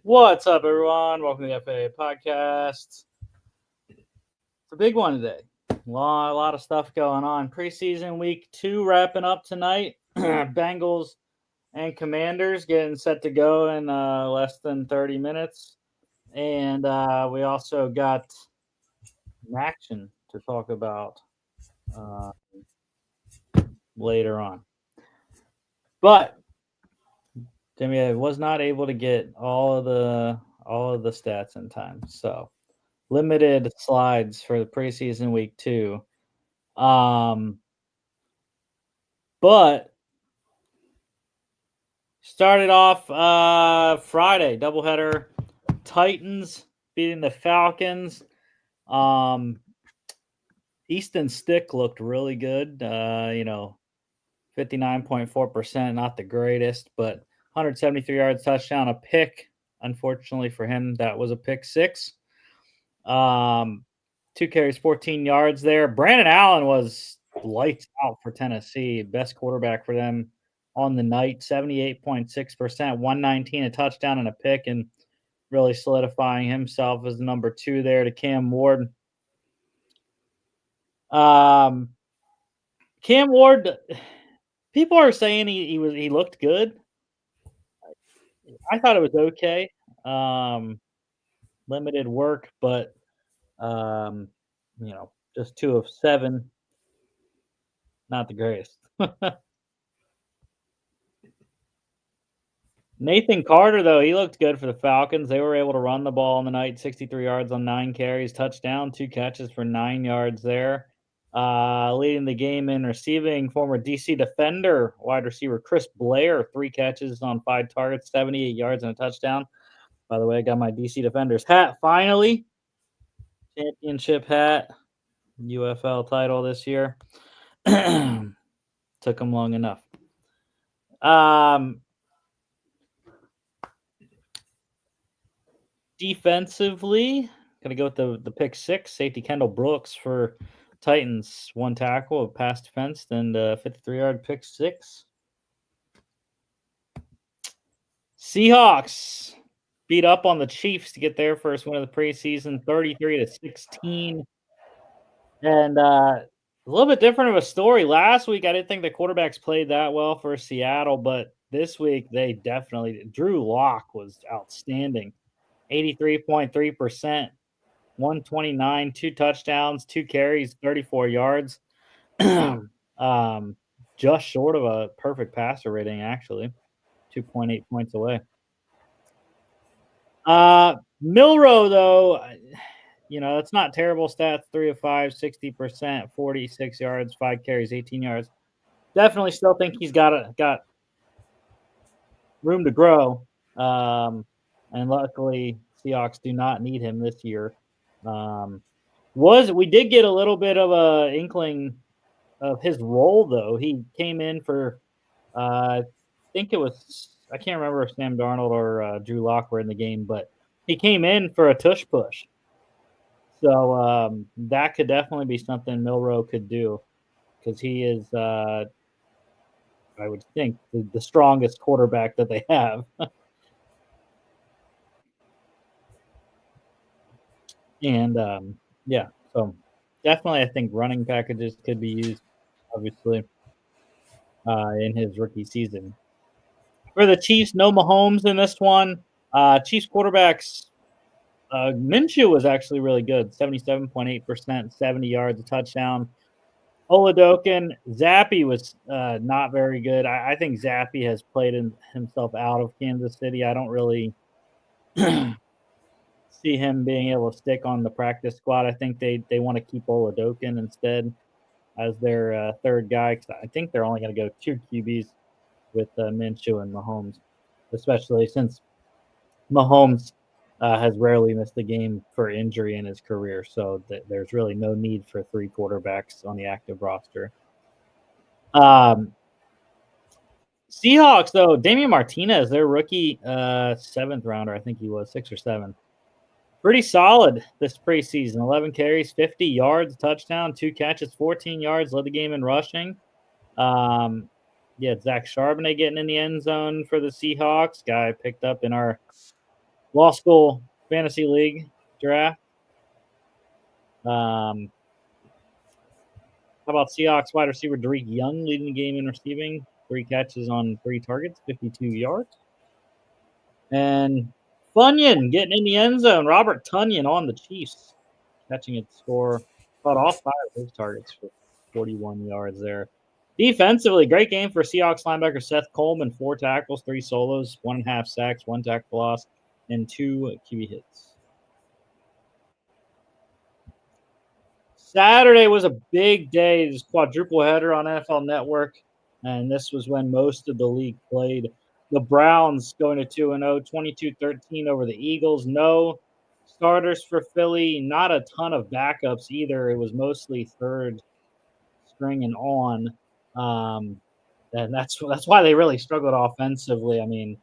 What's up, everyone? Welcome to the FAA podcast. It's a big one today. A lot of stuff going on. Preseason week 2 wrapping up tonight. Bengals and Commanders getting set to go in less than 30 minutes. And we also got MACtion to talk about uh, later on. But Jimmy, I was not able to get all of the stats in time. So limited slides for the preseason week 2. But started off Friday doubleheader. Titans beating the Falcons. Easton Stick looked really good. 59.4%, not the greatest, but 173 yards, touchdown, a pick. Unfortunately for him, that was a pick six. 2 carries, 14 yards there. Brandon Allen was lights out for Tennessee. Best quarterback for them on the night. 78.6%, 119, a touchdown and a pick, and really solidifying himself as number 2 there to Cam Ward. Cam Ward, people are saying he looked good. I thought it was okay. Limited work, but just 2 of 7. Not the greatest. Nathan Carter, though, he looked good for the Falcons. They were able to run the ball in the night, 63 yards on 9 carries, touchdown, 2 catches for 9 yards there. Leading the game in receiving, former DC defender, wide receiver Chris Blair, 3 catches on 5 targets, 78 yards and a touchdown. By the way, I got my DC defenders hat finally. Championship hat, UFL title this year. Took them long enough. Defensively, gonna go with the pick 6, safety Kendall Brooks for Titans. 1 tackle, a pass defense, and 53-yard pick 6. Seahawks beat up on the Chiefs to get their first win of the preseason, 33-16. And a little bit different of a story. Last week, I didn't think the quarterbacks played that well for Seattle, but this week they definitely did. Drew Lock was outstanding. 83.3%, 129, 2 touchdowns, 2 carries, 34 yards. Just short of a perfect passer rating, actually. 2.8 points away. Milroe, though, that's not terrible stats. 3 of 5, 60%, 46 yards, 5 carries, 18 yards. Definitely still think he's got room to grow. And luckily, Seahawks do not need him this year. We did get a little bit of a inkling of his role, though. He came in for, I think it was, I can't remember if Sam Darnold or Drew Lock were in the game, but he came in for a tush push. So that could definitely be something Milroe could do, because he is, I would think, the strongest quarterback that they have. And so definitely I think running packages could be used, obviously, in his rookie season. For the Chiefs, no Mahomes in this one. Chiefs quarterbacks, Minshew was actually really good, 77.8%, 70 yards, a touchdown. Oladokin, Zappy was not very good. I think Zappy has played himself out of Kansas City. I don't really see him being able to stick on the practice squad. I think they want to keep Oladokin instead as their third guy, because I think they're only going to go 2 QBs with Minshew and Mahomes, especially since Mahomes has rarely missed a game for injury in his career. So there's really no need for 3 quarterbacks on the active roster. Seahawks, though, Damian Martinez, their rookie 7th rounder, I think he was 6 or 7. Pretty solid this preseason. 11 carries, 50 yards, touchdown, 2 catches, 14 yards, led the game in rushing. Zach Charbonnet getting in the end zone for the Seahawks. Guy picked up in our law school fantasy league draft. How about Seahawks wide receiver Derek Young leading the game in receiving? 3 catches on 3 targets, 52 yards. And Funyon getting in the end zone. Robert Tonyan on the Chiefs, catching it to score. Caught all 5 of his targets for 41 yards there. Defensively, great game for Seahawks linebacker Seth Coleman. 4 tackles, 3 solos, 1.5 sacks, 1 tackle loss, and 2 QB hits. Saturday was a big day. This quadruple header on NFL Network, and this was when most of the league played. The Browns going to 2-0, 22-13 over the Eagles. No starters for Philly, not a ton of backups either. It was mostly third string and on, and that's why they really struggled offensively. I mean,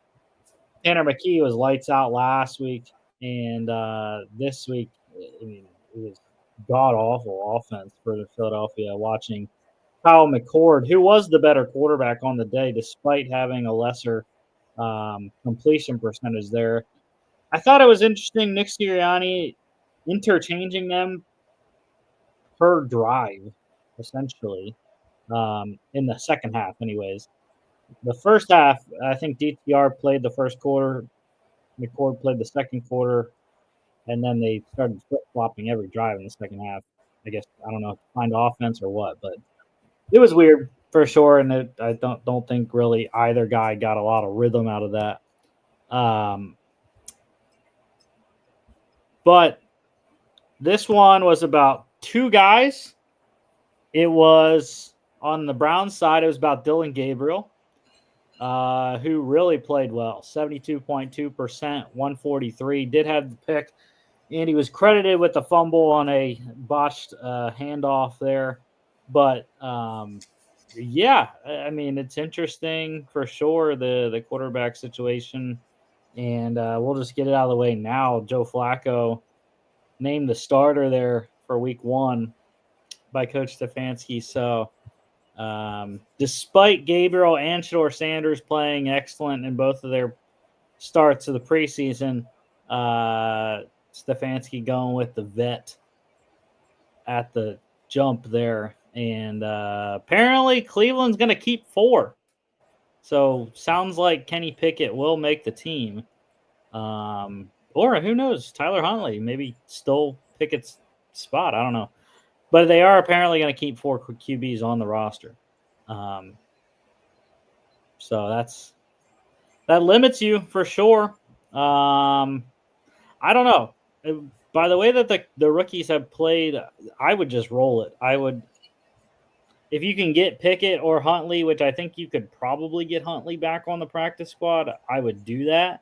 Tanner McKee was lights out last week, and this week, I mean, it was god awful offense for the Philadelphia. Watching Kyle McCord, who was the better quarterback on the day, despite having a lesser completion percentage there. I thought it was interesting. Nick Sirianni interchanging them per drive, essentially, in the second half, anyways. The first half, I think DTR played the first quarter, McCord played the second quarter, and then they started flip-flopping every drive in the second half. I guess I don't know if to find offense or what, but it was weird for sure, and I don't think really either guy got a lot of rhythm out of that. But this one was about 2 guys. It was on the Browns side. It was about Dylan Gabriel, who really played well. 72.2%, 143. Did have the pick. And he was credited with the fumble on a botched handoff there. But, yeah, I mean, it's interesting for sure, the quarterback situation. And we'll just get it out of the way now. Joe Flacco named the starter there for week 1 by Coach Stefanski. So despite Gabriel and Shedeur Sanders playing excellent in both of their starts of the preseason, Stefanski going with the vet at the jump there. And apparently Cleveland's going to keep 4. So sounds like Kenny Pickett will make the team. Or who knows, Tyler Huntley maybe stole Pickett's spot. I don't know. But they are apparently going to keep 4 QBs on the roster. So that limits you for sure. I don't know. By the way that the rookies have played, I would just roll it. I would, if you can get Pickett or Huntley, which I think you could probably get Huntley back on the practice squad, I would do that.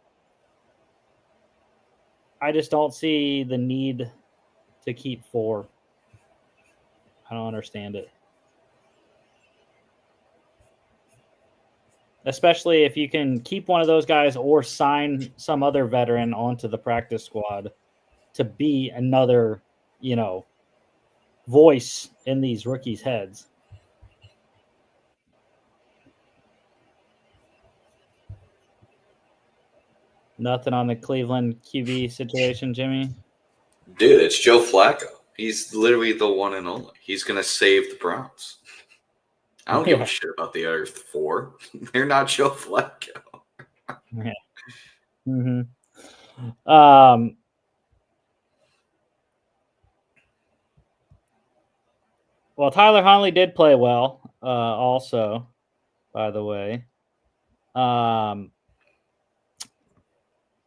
I just don't see the need to keep 4. I don't understand it. Especially if you can keep one of those guys or sign some other veteran onto the practice squad to be another, voice in these rookies' heads. Nothing on the Cleveland QB situation, Jimmy? Dude, it's Joe Flacco. He's literally the one and only. He's going to save the Browns. I don't give a shit about the other 4. They're not Joe Flacco. Yeah. Mm-hmm. Well, Tyler Huntley did play well, also, by the way.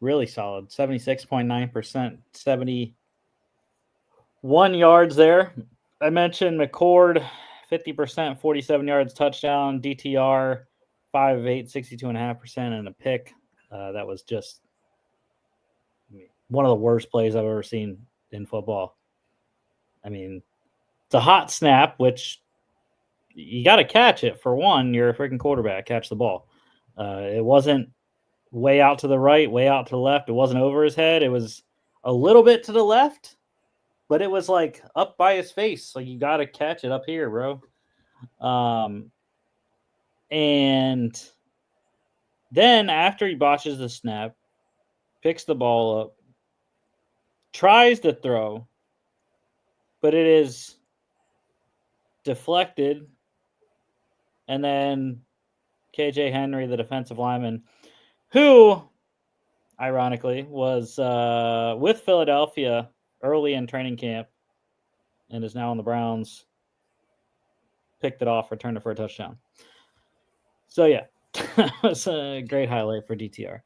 Really solid. 76.9%, 71 yards there. I mentioned McCord, 50%, 47 yards, touchdown. DTR, 5 of 8, 62.5%, and a pick. That was just one of the worst plays I've ever seen in football. I mean, it's a hot snap, which you got to catch it for one. You're a freaking quarterback. Catch the ball. It wasn't way out to the right, way out to the left. It wasn't over his head. It was a little bit to the left, but it was like up by his face. So you got to catch it up here, bro. And then after he botches the snap, picks the ball up, tries to throw, but it is deflected. And then KJ Henry, the defensive lineman, who, ironically, was with Philadelphia early in training camp and is now on the Browns, picked it off, returned it for a touchdown. So, yeah, that was a great highlight for DTR.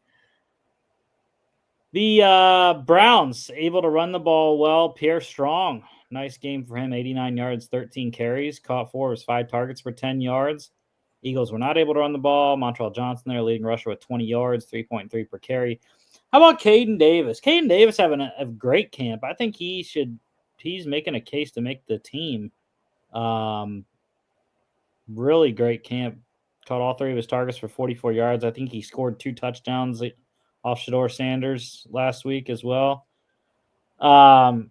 The Browns able to run the ball well. Pierre Strong, nice game for him. 89 yards, 13 carries. Caught 4 of his 5 targets for 10 yards. Eagles were not able to run the ball. Montreal Johnson there, leading rusher with 20 yards, 3.3 per carry. How about Caden Davis? Caden Davis having a great camp. I think he's making a case to make the team. Really great camp. Caught all 3 of his targets for 44 yards. I think he scored 2 touchdowns off Shador Sanders last week as well. Anaya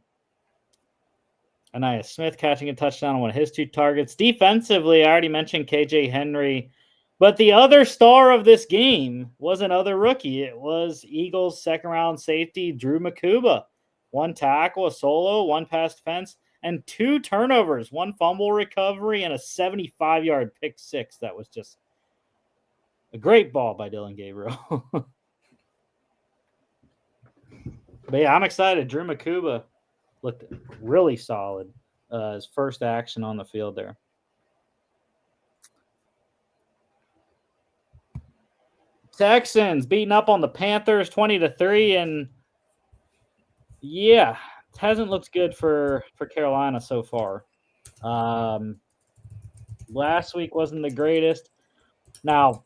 Smith catching a touchdown on one of his 2 targets. Defensively, I already mentioned KJ Henry, but the other star of this game was another rookie. It was Eagles' second-round safety, Drew Makuba. 1 tackle, a solo, 1 pass defense, and 2 turnovers, 1 fumble recovery, and a 75-yard pick 6. That was just a great ball by Dylan Gabriel. But yeah, I'm excited. Drew Makuba looked really solid. His first action on the field there. Texans beating up on the Panthers 20-3, and yeah, it hasn't looked good for Carolina so far. Last week wasn't the greatest. Now,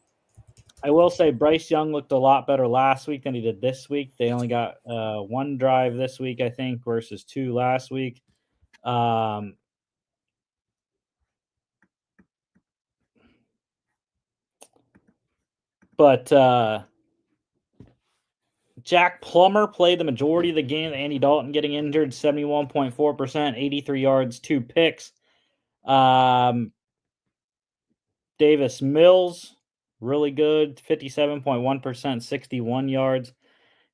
I will say Bryce Young looked a lot better last week than he did this week. They only got 1 drive this week, I think, versus 2 last week. But Jack Plummer played the majority of the game. Andy Dalton getting injured, 71.4%, 83 yards, 2 picks. Davis Mills, really good, 57.1%, 61 yards.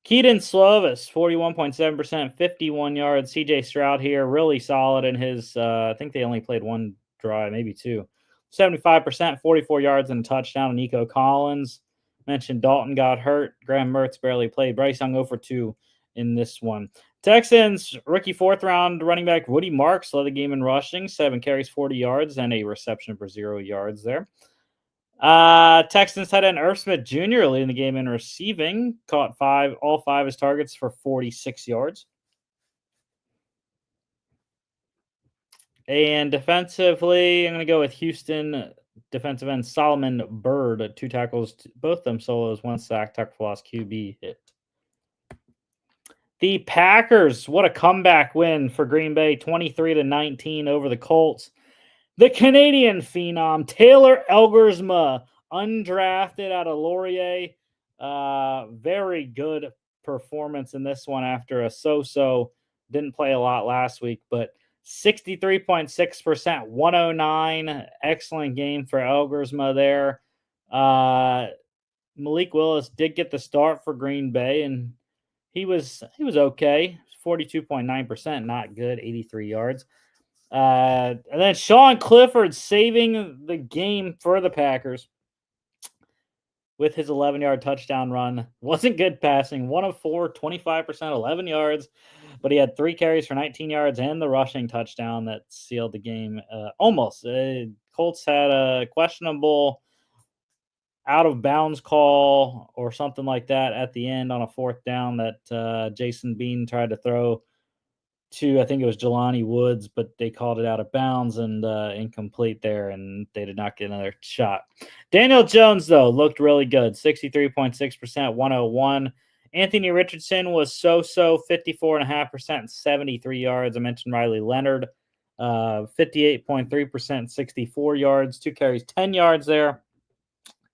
Keaton Slovis, 41.7%, 51 yards. CJ Stroud here, really solid in his, I think they only played 1 drive, maybe 2. 75%, 44 yards and a touchdown. Nico Collins, mentioned Dalton got hurt. Graham Mertz barely played. Bryce Young 0 for 2 in this one. Texans, rookie 4th-round running back Woody Marks led the game in rushing, 7 carries, 40 yards, and a reception for 0 yards there. Texans tight end Irv Smith Jr. leading the game in receiving, caught all 5 of his targets for 46 yards. And defensively, I'm going to go with Houston defensive end Solomon Byrd, 2 tackles, both of them solos, 1 sack, tackle for loss, QB hit. The Packers, what a comeback win for Green Bay, 23-19 over the Colts. The Canadian phenom, Taylor Elgersma, undrafted out of Laurier. Very good performance in this one after a so-so. Didn't play a lot last week, but 63.6%, 109. Excellent game for Elgersma there. Malik Willis did get the start for Green Bay, and he was okay. 42.9%, not good, 83 yards. And then Sean Clifford saving the game for the Packers with his 11-yard touchdown run. Wasn't good passing. 1 of 4, 25%, 11 yards. But he had 3 carries for 19 yards and the rushing touchdown that sealed the game. Almost. Colts had a questionable out-of-bounds call or something like that at the end on a 4th down that Jason Bean tried to throw to, I think it was Jelani Woods, but they called it out of bounds and incomplete there, and they did not get another shot. Daniel Jones, though, looked really good, 63.6%, 101. Anthony Richardson was so-so, 54.5%, 73 yards. I mentioned Riley Leonard, 58.3%, 64 yards, 2 carries, 10 yards there.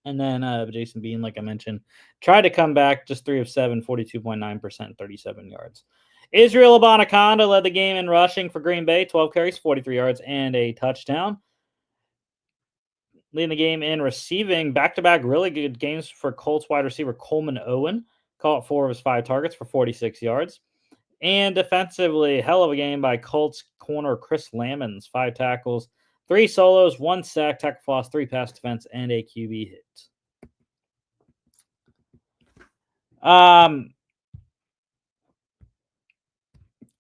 And then Jason Bean, like I mentioned, tried to come back, just 3 of 7, 42.9%, 37 yards. Israel Abanikanda led the game in rushing for Green Bay, 12 carries, 43 yards, and a touchdown. Leading the game in receiving, back-to-back really good games for Colts wide receiver Coleman Owen. caught 4 of his 5 targets for 46 yards. And defensively, hell of a game by Colts corner Chris Lamons, 5 tackles, 3 solos, 1 sack, tackle for loss, 3 pass defense, and a QB hit.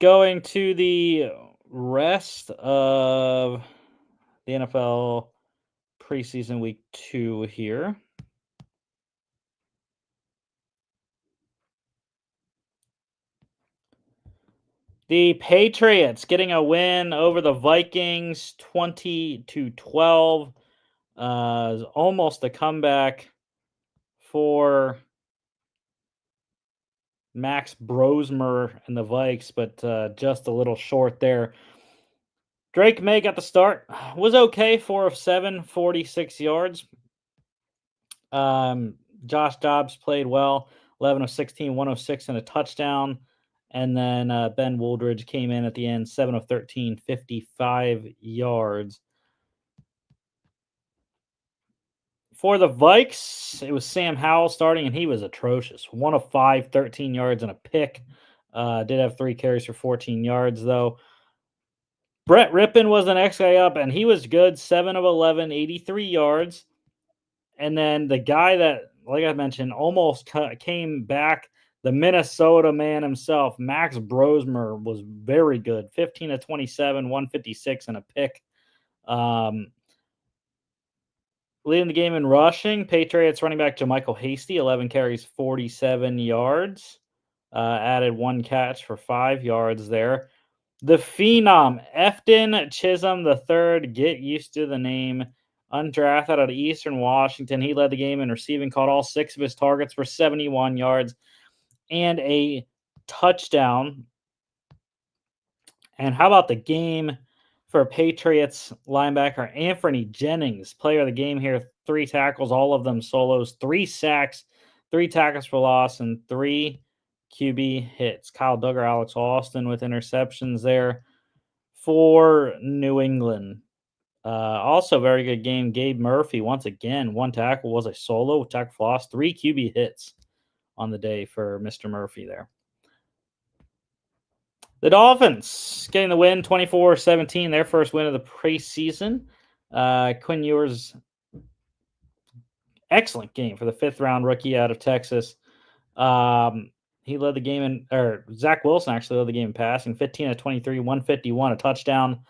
Going to the rest of the NFL preseason week 2 here. The Patriots getting a win over the Vikings 20-12. Almost a comeback for Max Brosmer and the Vikes, but just a little short there. Drake May got the start. Was okay, 4 of 7, 46 yards. Josh Dobbs played well, 11 of 16, 106 and a touchdown. And then Ben Wooldridge came in at the end, 7 of 13, 55 yards. For the Vikes, it was Sam Howell starting, and he was atrocious. 1 of 5, 13 yards and a pick. Did have 3 carries for 14 yards, though. Brett Rippon was the next guy up, and he was good. 7 of 11, 83 yards. And then the guy that, like I mentioned, almost came back, the Minnesota man himself, Max Brosmer, was very good. 15 of 27, 156 and a pick. Leading the game in rushing, Patriots running back JaMychal Hasty, 11 carries, 47 yards. Added 1 catch for 5 yards there. The Phenom, Efton Chisholm III, get used to the name, undrafted out of Eastern Washington. He led the game in receiving, caught all 6 of his targets for 71 yards and a touchdown. And how about the game for Patriots linebacker Anthony Jennings, player of the game here, 3 tackles, all of them solos, 3 sacks, 3 tackles for loss, and 3 QB hits. Kyle Duggar, Alex Austin with interceptions there for New England. Also, very good game. Gabe Murphy, once again, 1 tackle was a solo, tackle for loss, 3 QB hits on the day for Mr. Murphy there. The Dolphins getting the win, 24-17, their first win of the preseason. Quinn Ewers, excellent game for the 5th-round rookie out of Texas. He led the game Zach Wilson actually led the game in passing, 15 of 23, 151, a touchdown.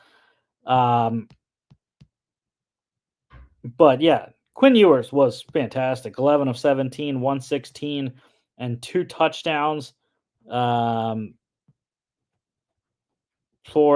But yeah, Quinn Ewers was fantastic. 11 of 17, 116, and 2 touchdowns. For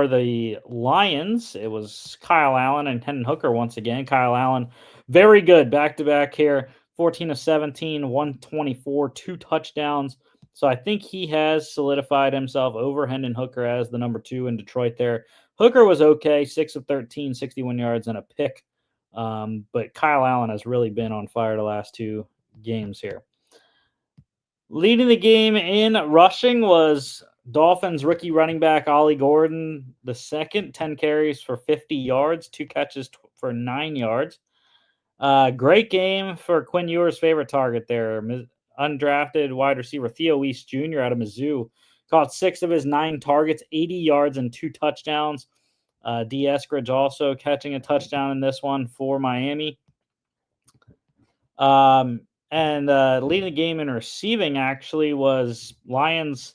the Lions, it was Kyle Allen and Hendon Hooker once again. Kyle Allen, very good back-to-back here. 14 of 17, 124, 2 touchdowns. So I think he has solidified himself over Hendon Hooker as the number 2 in Detroit there. Hooker was okay, 6 of 13, 61 yards and a pick. But Kyle Allen has really been on fire the last 2 games here. Leading the game in rushing was Dolphins rookie running back Ollie Gordon II, 10 carries for 50 yards, 2 catches for 9 yards. Great game for Quinn Ewers' favorite target there. Undrafted wide receiver Theo Weiss Jr. out of Mizzou. Caught 6 of his 9 targets, 80 yards and 2 touchdowns. D. Eskridge also catching a touchdown in this one for Miami. And leading the game in receiving actually was Lions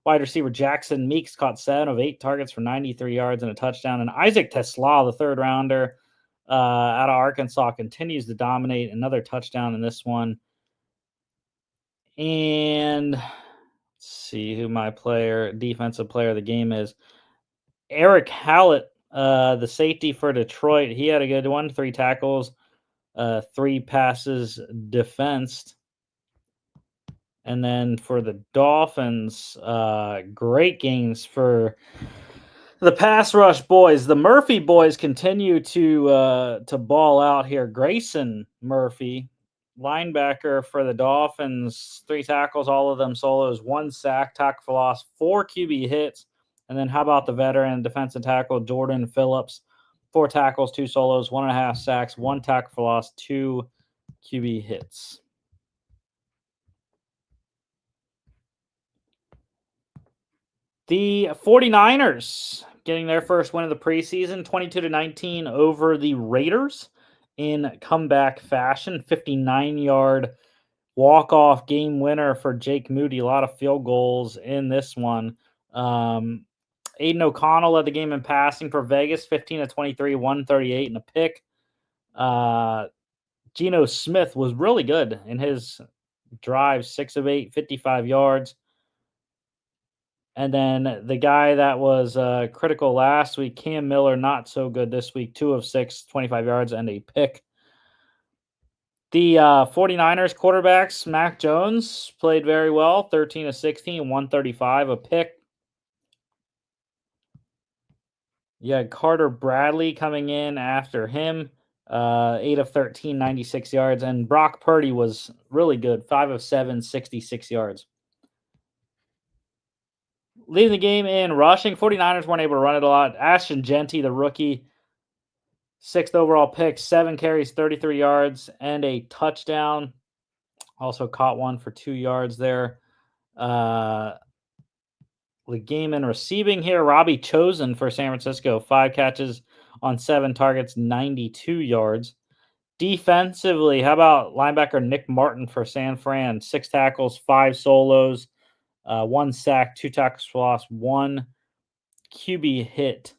wide receiver Jackson Meeks, caught 7 of 8 targets for 93 yards and a touchdown. And Isaac Tesla, the 3rd-rounder out of Arkansas, continues to dominate. Another touchdown in this one. And let's see who my defensive player of the game is. Eric Hallett, the safety for Detroit. He had a good one, 3 tackles, 3 passes defensed. And then for the Dolphins, great games for the pass rush boys. The Murphy boys continue to ball out here. Grayson Murphy, linebacker for the Dolphins, 3 tackles, all of them solos, 1 sack, tackle for loss, 4 QB hits. And then how about the veteran defensive tackle Jordan Phillips, 4 tackles, 2 solos, 1.5 sacks, 1 tackle for loss, 2 QB hits. The 49ers getting their first win of the preseason, 22-19 over the Raiders in comeback fashion. 59-yard walk-off game winner for Jake Moody. A lot of field goals in this one. Aiden O'Connell led the game in passing for Vegas, 15-23, 138 and a pick. Geno Smith was really good in his drive, 6 of 8, 55 yards. And then the guy that was critical last week, Cam Miller, not so good this week, 2 of 6, 25 yards and a pick. The 49ers quarterbacks, Mac Jones, played very well, 13 of 16, 135, a pick. You had Carter Bradley coming in after him, 8 of 13, 96 yards. And Brock Purdy was really good, 5 of 7, 66 yards. Leading the game in rushing, 49ers weren't able to run it a lot. Ashton Genty, the rookie, 6th overall pick, 7 carries, 33 yards, and a touchdown. Also caught one for 2 yards there. The game in receiving here, Robbie Chosen for San Francisco, 5 catches on 7 targets, 92 yards. Defensively, how about linebacker Nick Martin for San Fran? 6 tackles, 5 solos, 1 sack, 2 tackles for loss, 1 QB hit.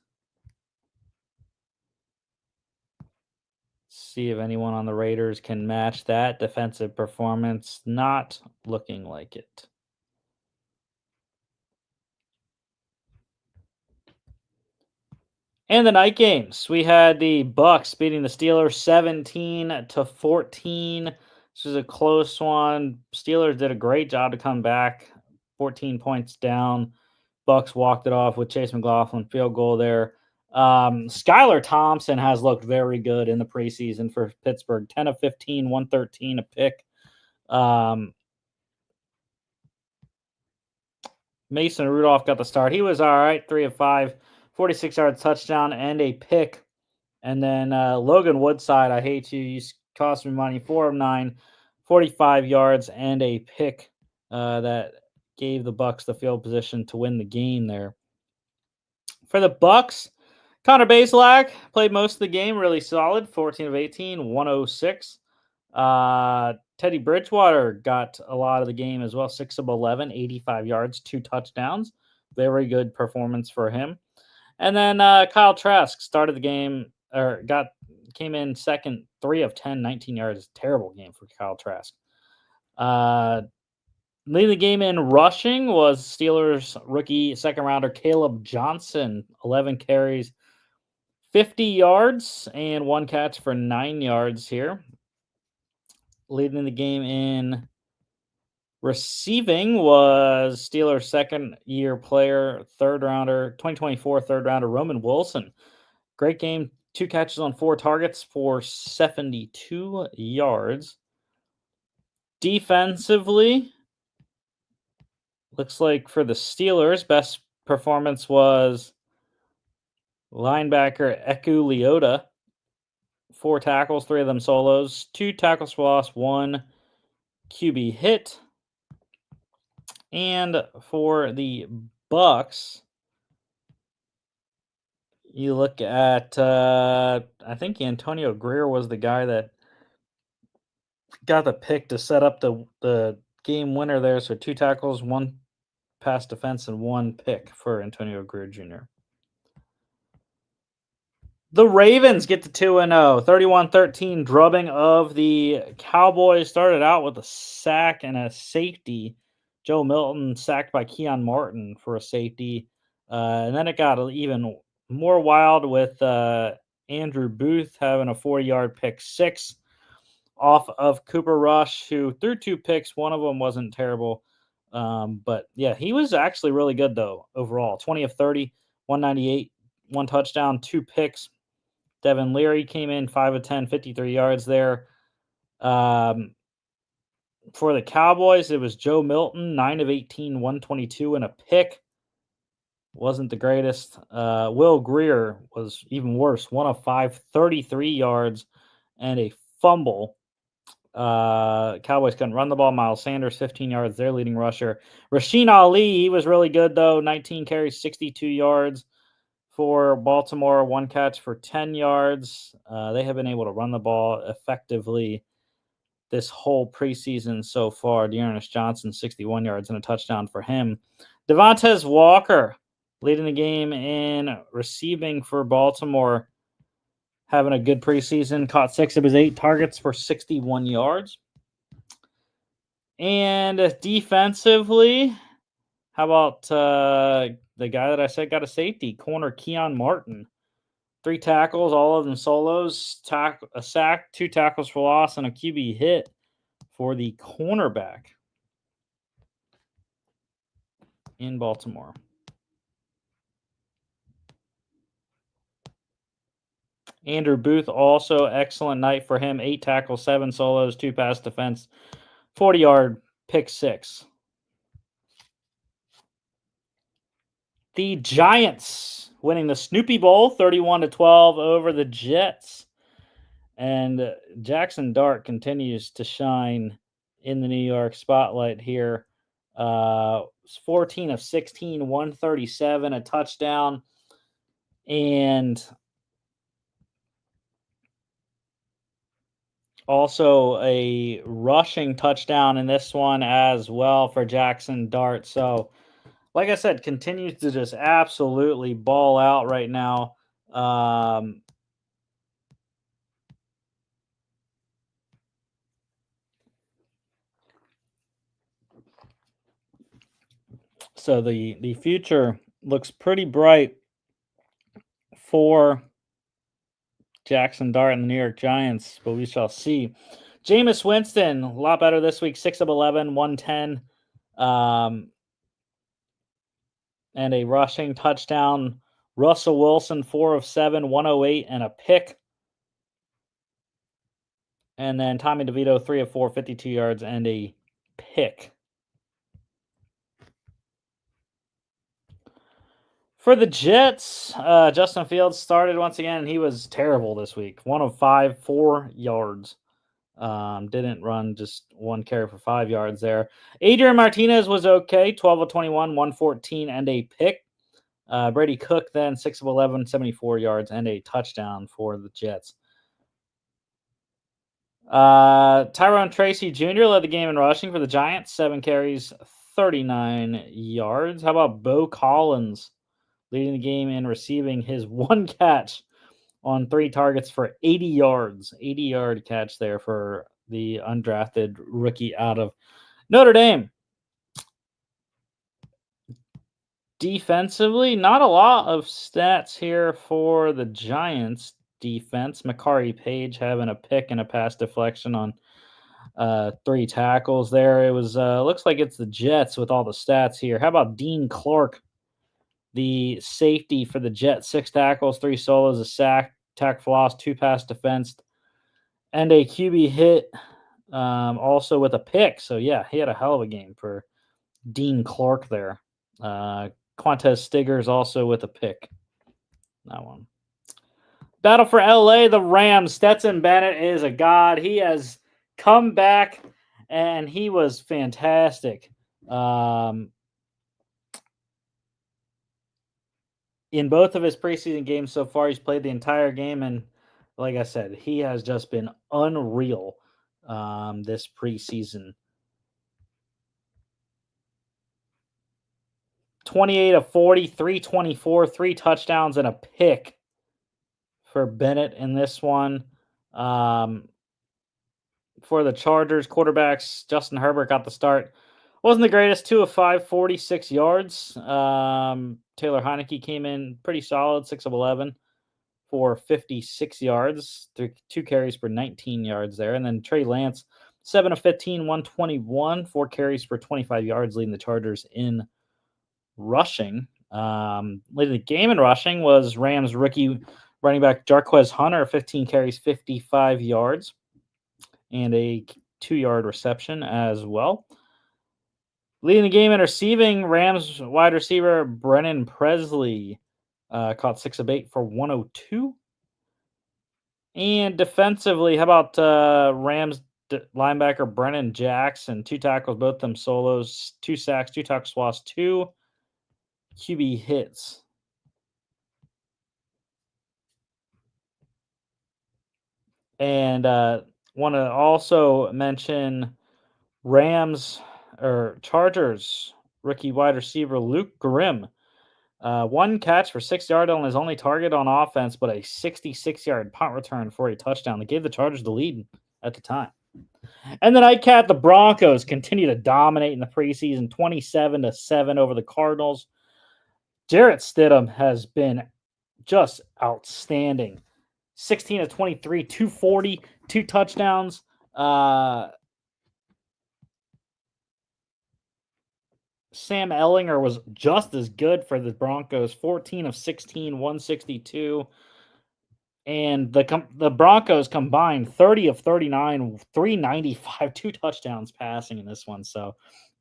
See if anyone on the Raiders can match that defensive performance. Not looking like it. And the night games, we had the Bucks beating the Steelers 17-14. This was a close one. Steelers did a great job to come back, 14 points down. Bucks walked it off with Chase McLaughlin field goal there. Skylar Thompson has looked very good in the preseason for Pittsburgh. 10 of 15, 113, a pick. Mason Rudolph got the start. He was all right, 3 of 5, 46-yard touchdown and a pick. And then Logan Woodside, I hate you. You cost me money, 4 of 9, 45 yards and a pick that gave the Bucks the field position to win the game there. For the Bucks, Connor Bazelak played most of the game, really solid, 14 of 18, 106. Teddy Bridgewater got a lot of the game as well, 6 of 11, 85 yards, 2 touchdowns. Very good performance for him. And then Kyle Trask started the game, or came in second, 3 of 10, 19 yards. Terrible game for Kyle Trask. Leading the game in rushing was Steelers rookie second rounder Caleb Johnson, 11 carries, 50 yards, and 1 catch for 9 yards here. Leading the game in receiving was Steelers' second-year player, 2024 third-rounder Roman Wilson. Great game, 2 catches on 4 targets for 72 yards. Defensively, looks like for the Steelers, best performance was linebacker Eku Leota. 4 tackles, 3 of them solos, 2 tackles for loss, 1 QB hit. And for the Bucks, you look at, I think Antonio Greer was the guy that got the pick to set up the game winner there. So 2 tackles, 1 pass defense, and 1 pick for Antonio Greer Jr. The Ravens get to 2-0, 31-13 drubbing of the Cowboys. Started out with a sack and a safety. Joe Milton sacked by Keon Martin for a safety. And then it got even more wild with Andrew Booth having a 40-yard pick 6 off of Cooper Rush, who threw 2 picks. One of them wasn't terrible. But, yeah, he was actually really good, though, overall. 20 of 30, 198, 1 touchdown, 2 picks. Devin Leary came in 5 of 10, 53 yards there. For the Cowboys, it was Joe Milton, 9 of 18, 122 and a pick. Wasn't the greatest. Will Greer was even worse, 1 of 5, 33 yards and a fumble. Cowboys couldn't run the ball. Miles Sanders, 15 yards, their leading rusher. Rasheen Ali, he was really good, though. 19 carries, 62 yards for Baltimore. 1 catch for 10 yards. They have been able to run the ball effectively this whole preseason so far. Dearness Johnson, 61 yards and a touchdown for him. Devontae Walker leading the game in receiving for Baltimore. Having a good preseason, caught 6 of his 8 targets for 61 yards. And defensively, how about the guy that I said got a safety, corner Keon Martin? 3 tackles, all of them solos, a sack, 2 tackles for loss, and a QB hit for the cornerback in Baltimore. Andrew Booth, also excellent night for him. 8 tackles, 7 solos, 2 pass defense, 40-yard pick 6. The Giants winning the Snoopy Bowl 31-12 over the Jets. And Jackson Dart continues to shine in the New York spotlight here. 14 of 16, 137, a touchdown. And also a rushing touchdown in this one as well for Jackson Dart. So, like I said, continues to just absolutely ball out right now. So the future looks pretty bright for Jackson Dart and the New York Giants, but we shall see. Jameis Winston, a lot better this week, 6 of 11, 110, and a rushing touchdown. Russell Wilson, 4 of 7, 108, and a pick. And then Tommy DeVito, 3 of 4, 52 yards, and a pick. For the Jets, Justin Fields started once again, and he was terrible this week. 1 of 5, 4 yards. Didn't run, just 1 carry for 5 yards there. Adrian Martinez was okay, 12 of 21, 114, and a pick. Brady Cook then 6 of 11, 74 yards, and a touchdown for the Jets. Tyrone Tracy Jr. led the game in rushing for the Giants, 7 carries, 39 yards. How about Bo Collins leading the game in receiving, his 1 catch on 3 targets for 80 yards. 80-yard catch there for the undrafted rookie out of Notre Dame. Defensively, not a lot of stats here for the Giants defense. Makari Page having a pick and a pass deflection on 3 tackles there. It was looks like it's the Jets with all the stats here. How about Dean Clark, the safety for the Jets? 6 tackles, 3 solos, a sack, tackle for loss, 2 pass defense, and a QB hit, also with a pick. So, yeah, he had a hell of a game for Dean Clark there. Quantez Stiggers also with a pick. That one. Battle for LA, the Rams. Stetson Bennett is a god. He has come back, and he was fantastic. In both of his preseason games so far, he's played the entire game, and like I said, he has just been unreal this preseason. 28 of 40, 324, 3 touchdowns, and a pick for Bennett in this one. For the Chargers, quarterbacks, Justin Herbert got the start. Wasn't the greatest, 2 of 5, 46 yards. Taylor Heineke came in pretty solid, 6 of 11 for 56 yards. 2 carries for 19 yards there. And then Trey Lance, 7 of 15, 121, 4 carries for 25 yards, leading the Chargers in rushing. Leading the game in rushing was Rams rookie running back Jarquez Hunter, 15 carries, 55 yards, and a 2-yard reception as well. Leading the game in receiving, Rams wide receiver Brennan Presley caught 6 of 8 for 102. And defensively, how about Rams linebacker Brennan Jackson, 2 tackles, both them solos, 2 sacks, 2 tackles, lost, 2 QB hits. And want to also mention Rams or Chargers rookie wide receiver Luke Grimm. 1 catch for 6 yards on his only target on offense, but a 66-yard punt return for a touchdown that gave the Chargers the lead at the time. And the nightcap, the Broncos continue to dominate in the preseason, 27-7 over the Cardinals. Jarrett Stidham has been just outstanding. 16 of 23, 240, 2 touchdowns. Sam Ellinger was just as good for the Broncos, 14 of 16, 162. And the Broncos combined 30 of 39, 395, 2 touchdowns passing in this one. So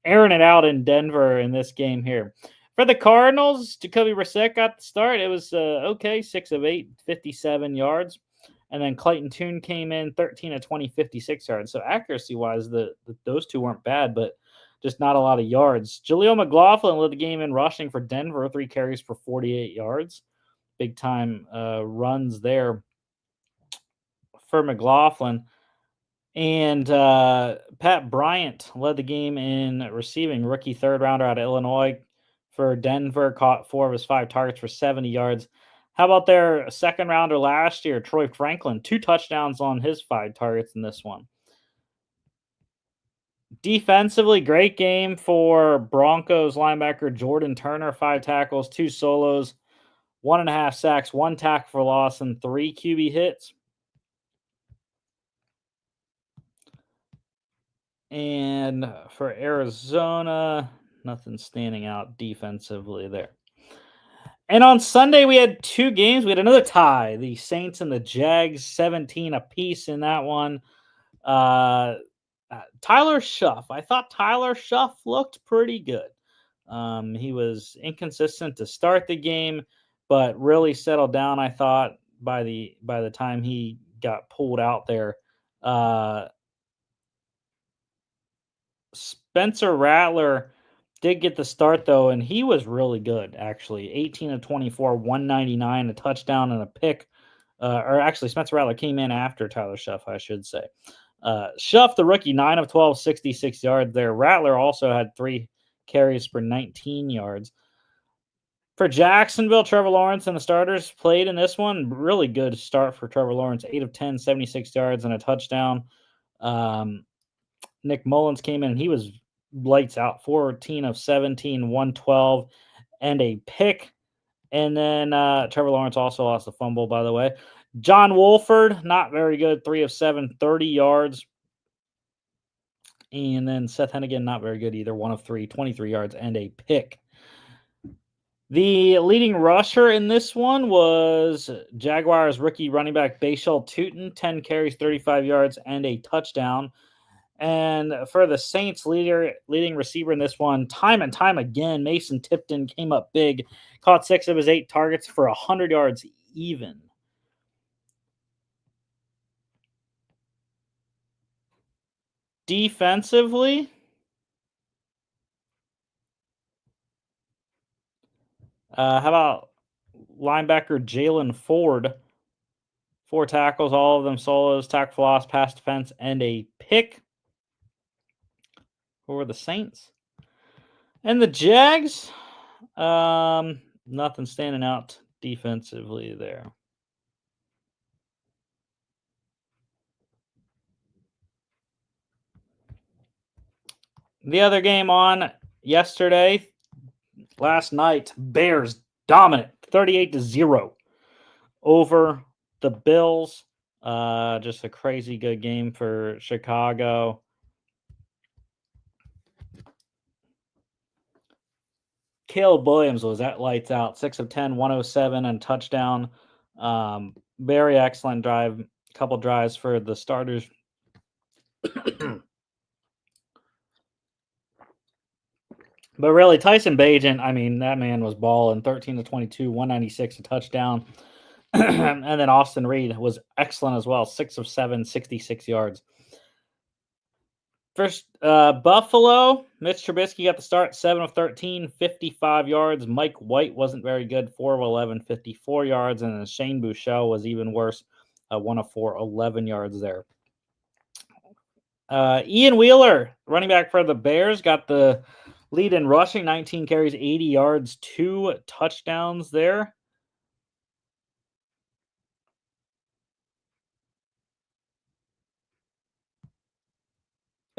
airing it out in Denver in this game here. For the Cardinals, Jacoby Brissett got the start. It was okay, 6 of 8, 57 yards. And then Clayton Tune came in 13 of 20, 56 yards. So accuracy-wise, those two weren't bad, but just not a lot of yards. Jaleel McLaughlin led the game in rushing for Denver, 3 carries for 48 yards. Big-time runs there for McLaughlin. And Pat Bryant led the game in receiving, rookie third-rounder out of Illinois for Denver, caught 4 of his 5 targets for 70 yards. How about their second-rounder last year, Troy Franklin, 2 touchdowns on his 5 targets in this one. Defensively, great game for Broncos linebacker Jordan Turner, 5 tackles, 2 solos, 1.5 sacks, 1 tackle for loss, and 3 QB hits. And for Arizona, nothing standing out defensively there. And on Sunday, we had 2 games. We had another tie. The Saints and the Jags, 17 apiece in that one. Tyler Schuff. I thought Tyler Schuff looked pretty good. He was inconsistent to start the game, but really settled down, I thought, by the time he got pulled out there. Spencer Rattler did get the start, though, and he was really good, actually. 18 of 24, 199, a touchdown and a pick. Or actually, Spencer Rattler came in after Tyler Schuff, I should say. Schuff, the rookie, 9 of 12, 66 yards there. Rattler also had 3 carries for 19 yards. For Jacksonville, Trevor Lawrence and the starters played in this one. Really good start for Trevor Lawrence, 8 of 10, 76 yards and a touchdown. Nick Mullins came in and he was lights out, 14 of 17, 112, and a pick. And then Trevor Lawrence also lost a fumble, by the way. John Wolford, not very good, 3 of 7, 30 yards. And then Seth Hennigan, not very good either, 1 of 3, 23 yards, and a pick. The leading rusher in this one was Jaguars rookie running back Bashal Tutin, 10 carries, 35 yards, and a touchdown. And for the Saints, leading receiver in this one, time and time again, Mason Tipton came up big, caught 6 of his 8 targets for 100 yards even. Defensively, how about linebacker Jalen Ford? 4 tackles, all of them solos, tackle for loss, pass defense, and a pick for the Saints. And the Jags, nothing standing out defensively there. The other game on yesterday, last night, Bears dominant, 38-0 over the Bills. Just a crazy good game for Chicago. Caleb Williams was at lights out, 6 of 10, 107, and touchdown. Very excellent drive, couple drives for the starters. But really, Tyson Bagent, I mean, that man was balling, 13 to 22, 196, a touchdown. And then Austin Reed was excellent as well, 6 of 7, 66 yards. First, Buffalo. Mitch Trubisky got the start, 7 of 13, 55 yards. Mike White wasn't very good, 4 of 11, 54 yards. And then Shane Buechele was even worse, 1 of 4, 11 yards there. Ian Wheeler, running back for the Bears, got the lead in rushing, 19 carries, 80 yards, 2 touchdowns there.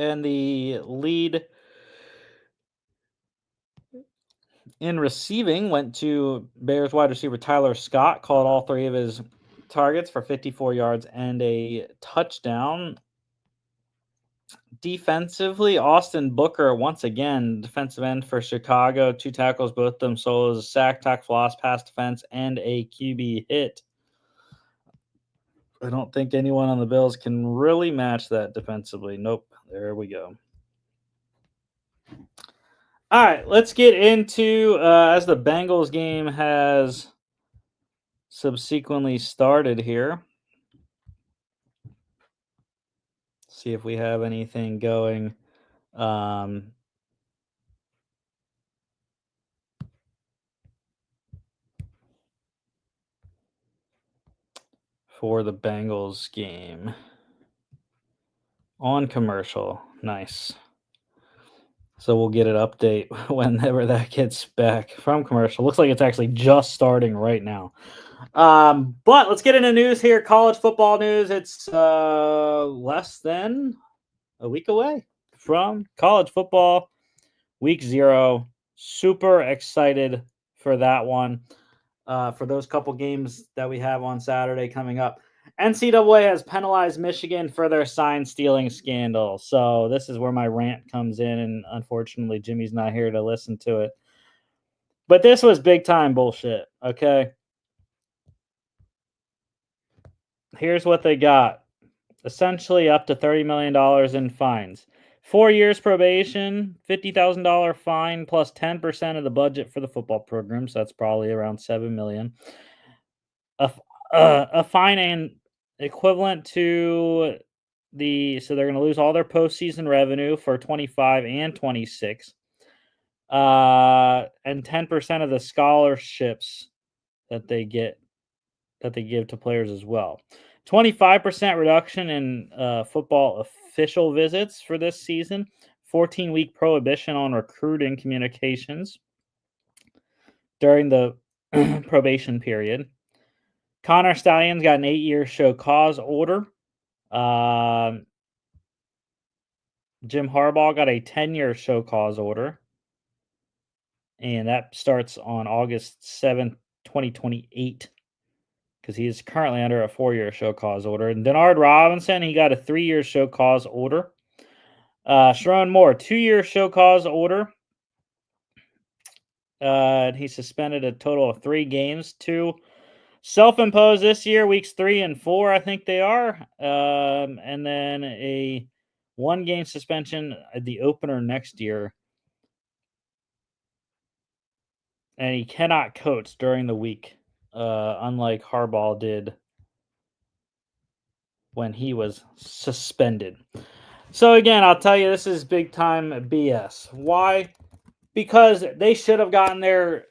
And the lead in receiving went to Bears wide receiver Tyler Scott, caught all 3 of his targets for 54 yards and a touchdown. Defensively, Austin Booker, once again, defensive end for Chicago, 2 tackles, both of them solos, a sack, tackle loss, pass defense, and a QB hit. I don't think anyone on the Bills can really match that defensively. Nope. There we go. All right, let's get into as the Bengals game has subsequently started here. See if we have anything going. For the Bengals game on commercial. Nice. So we'll get an update whenever that gets back from commercial. Looks like it's actually just starting right now. But let's get into news here. College football news. It's less than a week away from college football week 0. Super excited for that one. For those couple games that we have on Saturday coming up. NCAA has penalized Michigan for their sign stealing scandal. So this is where my rant comes in, and unfortunately Jimmy's not here to listen to it. But this was big time bullshit, okay? Here's what they got. Essentially up to $30 million in fines. 4 years probation, $50,000 fine, plus 10% of the budget for the football program. So that's probably around $7 million. A fine and equivalent to so they're going to lose all their postseason revenue for 25 and 26, and 10% of the scholarships that they give to players as well. 25% reduction in football official visits for this season. 14-week prohibition on recruiting communications during the probation period. Connor Stalions got an 8-year show cause order. Jim Harbaugh got a 10-year show cause order. And that starts on August 7th, 2028. Because he is currently under a 4-year show cause order. And Denard Robinson, he got a 3-year show cause order. Sharon Moore, 2-year show cause order. He suspended a total of 3 games. 2 self-imposed this year, weeks 3 and 4, I think they are. And then a 1-game suspension at the opener next year. And he cannot coach during the week, unlike Harbaugh did when he was suspended. So again, I'll tell you, this is big time BS. Why? Because they should have gotten their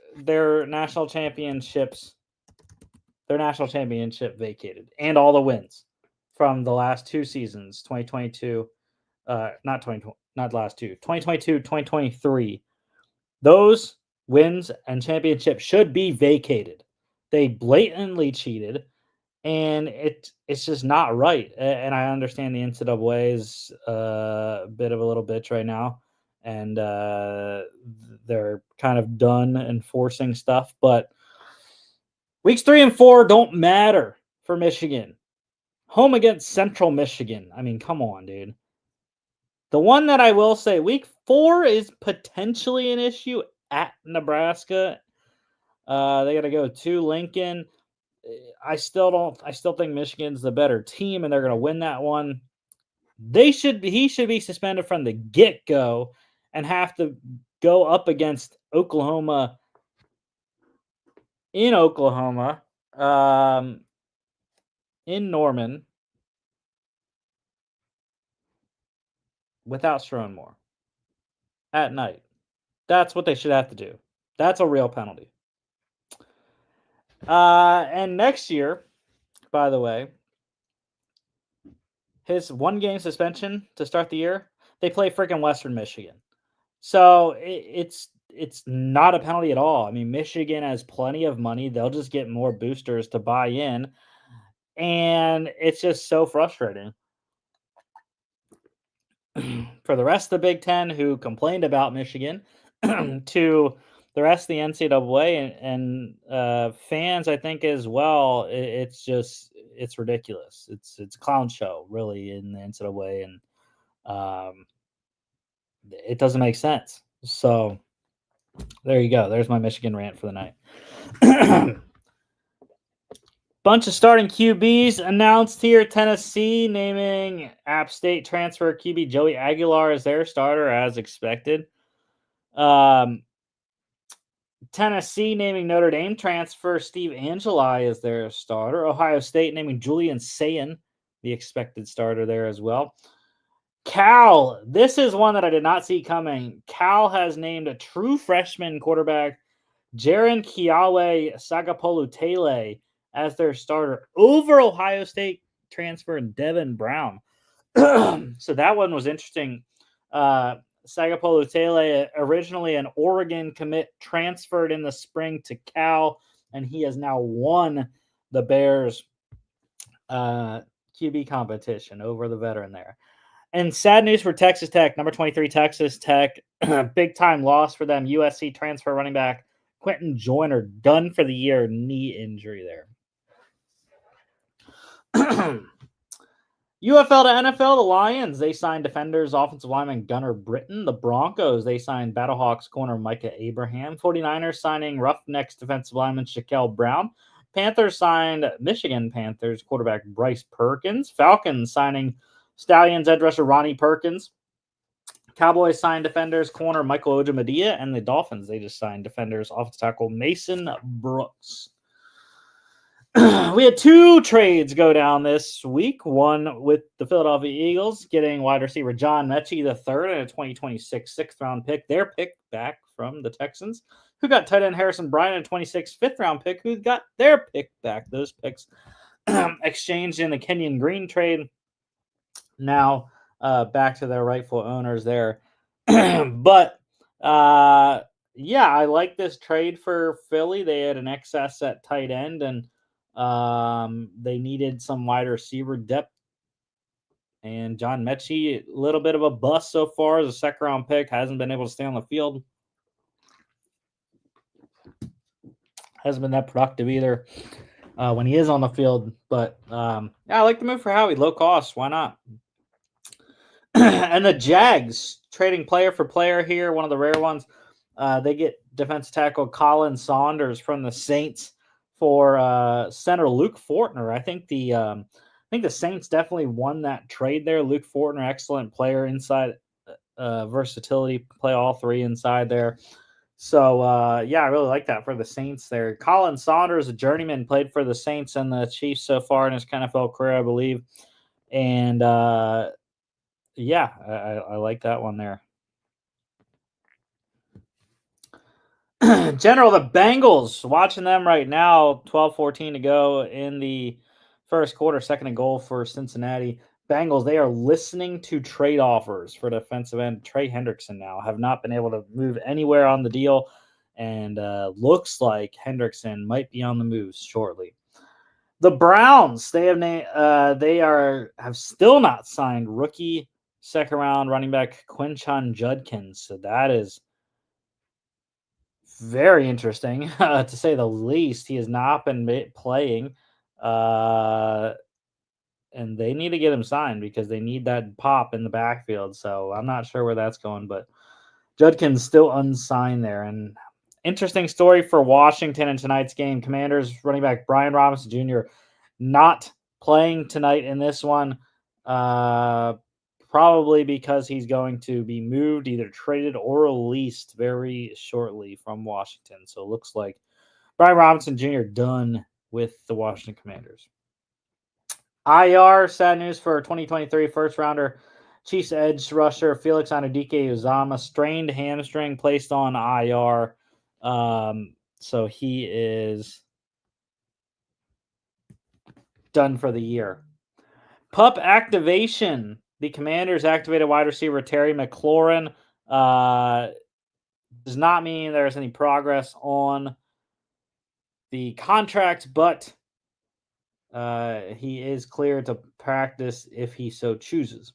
national championships, their national championship vacated, and all the wins from the last 2 seasons, 2022, not 2022, 2023. Those wins and championships should be vacated. They blatantly cheated. And it's just not right. And I understand the NCAA is a bit of a little bitch right now. And they're kind of done enforcing stuff. But weeks 3 and 4 don't matter for Michigan. Home against Central Michigan. I mean, come on, dude. The one that I will say, week 4 is potentially an issue at Nebraska. They got to go to Lincoln. I still think Michigan's the better team, and they're going to win that one. He should be suspended from the get-go and have to go up against Oklahoma in Oklahoma, in Norman, without throwing more at night. That's what they should have to do. That's a real penalty. And next year, by the way, his 1-game suspension to start the year, they play freaking Western Michigan. So it's not a penalty at all. I mean, Michigan has plenty of money. They'll just get more boosters to buy in. And it's just so frustrating. For the rest of the Big Ten who complained about Michigan to the rest of the NCAA and fans, I think, as well, it's ridiculous. It's a clown show, really, in the NCAA, and it doesn't make sense. So there you go. There's my Michigan rant for the night. Bunch of starting QBs announced here. Tennessee naming App State transfer QB Joey Aguilar as their starter, as expected. Tennessee naming Notre Dame transfer Steve Angeli as their starter. Ohio State naming Julian Sayin, the expected starter there as well. Cal, this is one that I did not see coming. Cal has named a true freshman quarterback, Jaron Kiawe Sagapolu-Tele, as their starter over Ohio State transfer Devin Brown. So that one was interesting. Sagapolu-Tele, originally an Oregon commit, transferred in the spring to Cal, and he has now won the Bears QB competition over the veteran there. And sad news for Texas Tech, number 23 Texas Tech, big time loss for them. USC transfer running back Quentin Joyner done for the year, knee injury there. UFL to NFL, the Lions, they signed defenders, offensive lineman Gunnar Britton. The Broncos, they signed Battlehawks corner Micah Abraham. 49ers signing Roughnecks defensive lineman Shaquille Brown. Panthers signed Michigan Panthers quarterback Bryce Perkins. Falcons signing Stallions edge rusher Ronnie Perkins. Cowboys signed defenders corner Michael Ojamadia. And the Dolphins, they just signed defenders offensive tackle Mason Brooks. We had 2 trades go down this week. One with the Philadelphia Eagles getting wide receiver John Mechie III and a 2026 6th-round pick. Their pick back from the Texans, who got tight end Harrison Bryant and a 26 5th-round pick, who got their pick back. Those picks exchanged in the Kenyon Green trade. Now back to their rightful owners there. But yeah, I like this trade for Philly. They had an excess at tight end, and they needed some wide receiver depth. And John Mechie, a little bit of a bust so far as a 2nd-round pick, hasn't been able to stay on the field. Hasn't been that productive either when he is on the field. But yeah, I like the move for Howie. Low cost. Why not? And the Jags trading player for player here, one of the rare ones. They get defensive tackle Colin Saunders from the Saints for center Luke Fortner. I think the Saints definitely won that trade there. Luke Fortner, excellent player inside, versatility, play all 3 inside there. So yeah, I really like that for the Saints there. Colin Saunders, a journeyman, played for the Saints and the Chiefs so far in his NFL career, I believe. And yeah, I like that one there. General, the Bengals, watching them right now, 12-14 to go in the first quarter, 2nd and goal for Cincinnati. Bengals, they are listening to trade offers for defensive end Trey Hendrickson now. Have not been able to move anywhere on the deal, and looks like Hendrickson might be on the move shortly. The Browns, they have still not signed rookie 2nd-round running back Quinshon Judkins. So that is very interesting, to say the least. He has not been playing, and they need to get him signed because they need that pop in the backfield. So I'm not sure where that's going, but Judkins still unsigned there. And interesting story for Washington in tonight's game. Commanders running back Brian Robinson Jr. not playing tonight in this one, probably because he's going to be moved, either traded or released very shortly from Washington. So it looks like Brian Robinson Jr. done with the Washington Commanders. IR, sad news for 2023 first-rounder Chiefs edge rusher Felix Anudike-Uzomah, strained hamstring, placed on IR. So he is done for the year. PUP activation. The Commanders activated wide receiver Terry McLaurin. Does not mean there's any progress on the contract, but he is clear to practice if he so chooses.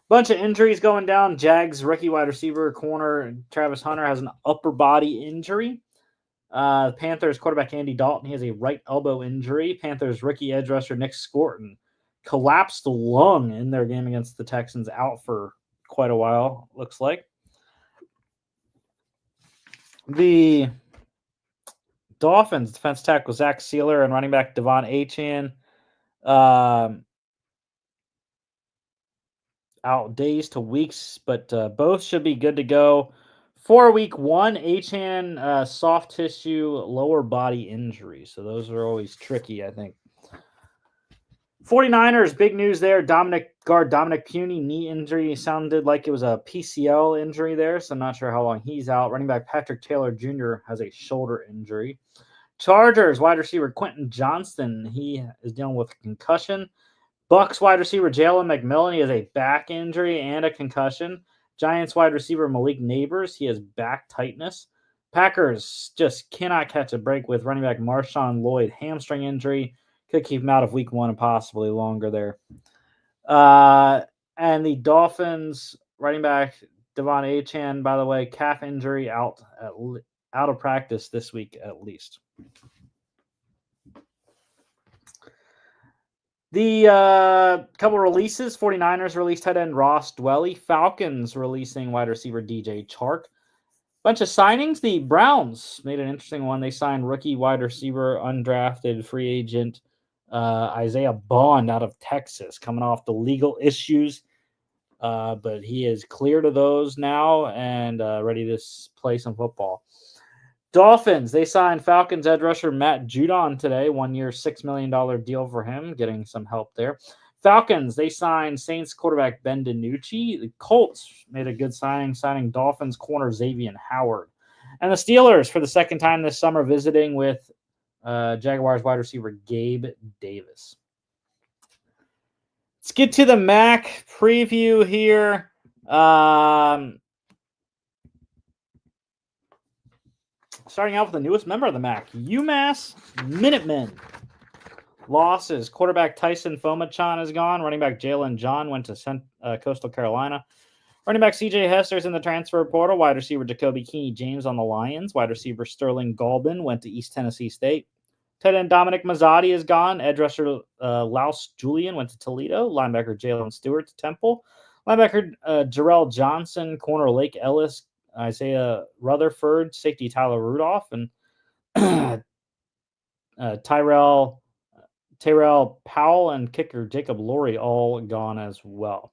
Bunch of injuries going down. Jags rookie wide receiver corner Travis Hunter has an upper body injury. Panthers quarterback Andy Dalton, he has a right elbow injury. Panthers rookie edge rusher Nick Scorton collapsed lung in their game against the Texans, out for quite a while, looks like. The Dolphins defense tackle Zach Sealer and running back Devon Achane out days to weeks, but both should be good to go for week 1. Achane soft tissue lower body injury, so those are always tricky, I think. 49ers, big news there. Dominic Puny, knee injury. Sounded like it was a PCL injury there, so I'm not sure how long he's out. Running back Patrick Taylor Jr. has a shoulder injury. Chargers, wide receiver Quentin Johnston, he is dealing with a concussion. Bucks wide receiver Jalen McMillan, he has a back injury and a concussion. Giants wide receiver Malik Neighbors, he has back tightness. Packers just cannot catch a break with running back Marshawn Lloyd, hamstring injury. Could keep him out of week 1 and possibly longer there. And the Dolphins running back Devon Achane, by the way, calf injury, out of practice this week at least. The couple releases, 49ers released tight end Ross Dwelly. Falcons releasing wide receiver DJ Chark. Bunch of signings. The Browns made an interesting one. They signed rookie wide receiver, undrafted free agent Isaiah Bond out of Texas, coming off the legal issues. But he is clear to those now and ready to play some football. Dolphins, they signed Falcons edge rusher Matt Judon today. 1 year, $6 million deal for him, getting some help there. Falcons, they signed Saints quarterback Ben DiNucci. The Colts made a good signing Dolphins corner Xavier Howard. And the Steelers, for the second time this summer, visiting with Jaguars wide receiver Gabe Davis. Let's get to the MAC preview here. Starting out with the newest member of the MAC, UMass Minutemen. Losses. Quarterback Tyson Fomachan is gone. Running back Jalen John went to Coastal Carolina. Running back CJ Hester's in the transfer portal. Wide receiver Jacoby Keeney James on the Lions. Wide receiver Sterling Galbin went to East Tennessee State. Tight end Dominic Mazzotti is gone. Edge rusher Laus Julian went to Toledo. Linebacker Jalen Stewart to Temple. Linebacker Jarrell Johnson. Corner Lake Ellis. Isaiah Rutherford. Safety Tyler Rudolph. And Tyrell Powell and kicker Jacob Laurie all gone as well.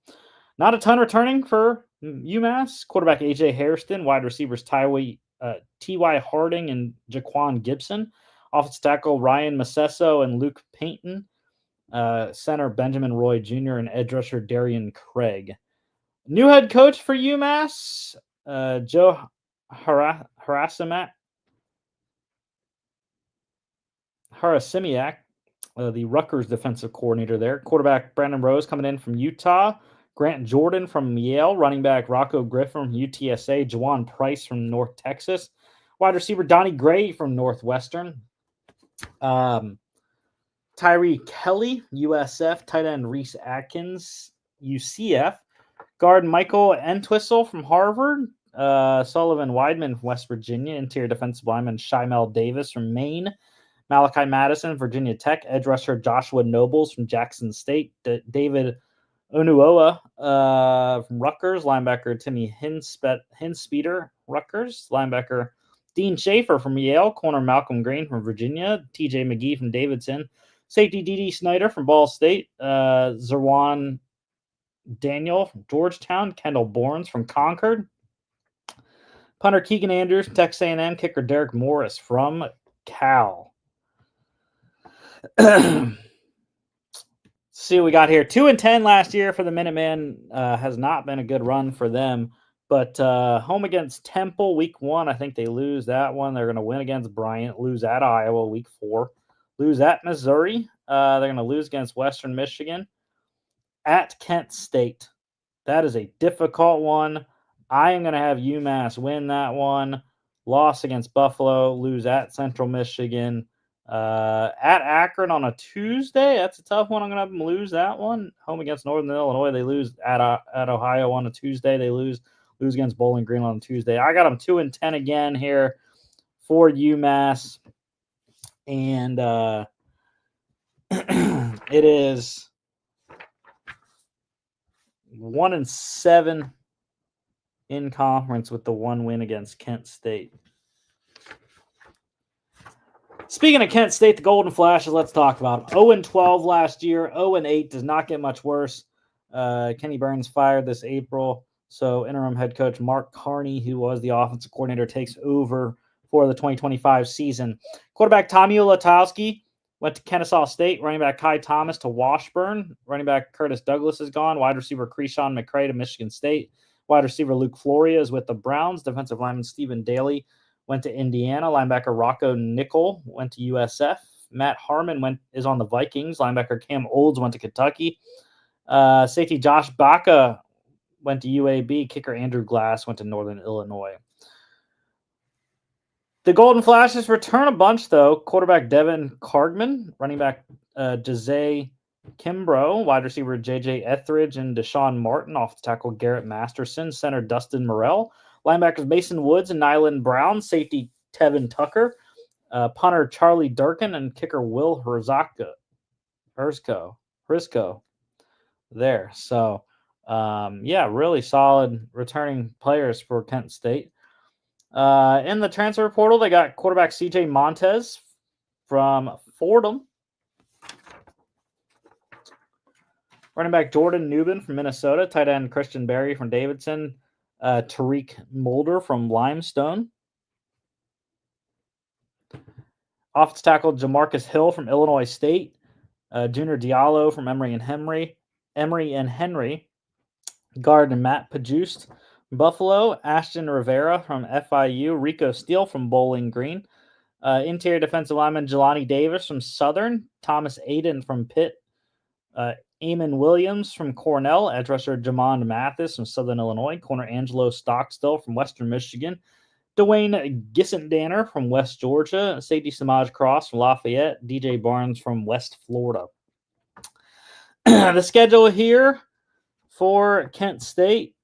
Not a ton returning for UMass. Quarterback A.J. Hairston. Wide receivers T.Y. Harding and Jaquan Gibson. Offensive tackle Ryan Macesso and Luke Payton. Center Benjamin Roy Jr. and edge rusher Darian Craig. New head coach for UMass, Joe Harasimiak, the Rutgers defensive coordinator there. Quarterback Brandon Rose coming in from Utah. Grant Jordan from Yale. Running back Rocco Griff from UTSA. Jawan Price from North Texas. Wide receiver Donnie Gray from Northwestern. Tyree Kelly, USF. Tight end Reese Atkins, UCF. Guard Michael Entwistle from Harvard. Sullivan Weidman from West Virginia. Interior defensive lineman Shymel Davis from Maine. Malachi Madison, Virginia Tech. Edge rusher Joshua Nobles from Jackson State. David Onuoa from Rutgers. Linebacker Timmy Hinspeeder, Rutgers. Linebacker Dean Schaefer from Yale. Corner Malcolm Green from Virginia. TJ McGee from Davidson. Safety D.D. Snyder from Ball State. Zerwan Daniel from Georgetown. Kendall Bournes from Concord. Punter Keegan Andrews from Texas A&M. Kicker Derek Morris from Cal. See what we got here. 2-10 last year for the Minutemen. Has not been a good run for them. But home against Temple, week 1, I think they lose that one. They're going to win against Bryant, lose at Iowa, week 4, lose at Missouri. They're going to lose against Western Michigan, at Kent State. That is a difficult one. I am going to have UMass win that one. Loss against Buffalo, lose at Central Michigan. At Akron on a Tuesday, that's a tough one. I'm going to have them lose that one. Home against Northern Illinois, they lose at Ohio on a Tuesday. They lose against Bowling Green on a Tuesday. I got them 2-10 again here for UMass. And it is 1-7 in conference with the 1 win against Kent State. Speaking of Kent State, the Golden Flashes, let's talk about them. 0-12 last year. 0-8 does not get much worse. Kenny Burns fired this April, so interim head coach Mark Carney, who was the offensive coordinator, takes over for the 2025 season. Quarterback Tommy Ulatowski went to Kennesaw State. Running back Kai Thomas to Washburn. Running back Curtis Douglas is gone. Wide receiver Krishawn McCray to Michigan State. Wide receiver Luke Floria is with the Browns. Defensive lineman Stephen Daly went to Indiana. Linebacker Rocco Nickel went to USF. Matt Harmon is on the Vikings. Linebacker Cam Olds went to Kentucky. Safety Josh Baca went to UAB. Kicker Andrew Glass went to Northern Illinois. The Golden Flashes return a bunch, though. Quarterback Devin Cargman. Running back Jose Kimbrough. Wide receiver J.J. Etheridge and Deshaun Martin. Off the tackle Garrett Masterson. Center Dustin Morrell. Linebackers Mason Woods and Nyland Brown. Safety Tevin Tucker. Punter Charlie Durkin and kicker Will Herzko. There. So, really solid returning players for Kent State. In the transfer portal, they got quarterback CJ Montez from Fordham. Running back Jordan Newman from Minnesota. Tight end Christian Berry from Davidson. Tariq Mulder from Limestone. Offensive tackle Jamarcus Hill from Illinois State. Junior Diallo from Emory and Henry. Guard Matt Pajust from Buffalo. Ashton Rivera from FIU. Rico Steele from Bowling Green. Interior defensive lineman Jelani Davis from Southern. Thomas Aiden from Pitt. Eamon Williams from Cornell. Edge rusher Jamond Mathis from Southern Illinois. Corner Angelo Stockstill from Western Michigan. Dwayne Gissendanner from West Georgia. Safety Samaj Cross from Lafayette. DJ Barnes from West Florida. The schedule here for Kent State.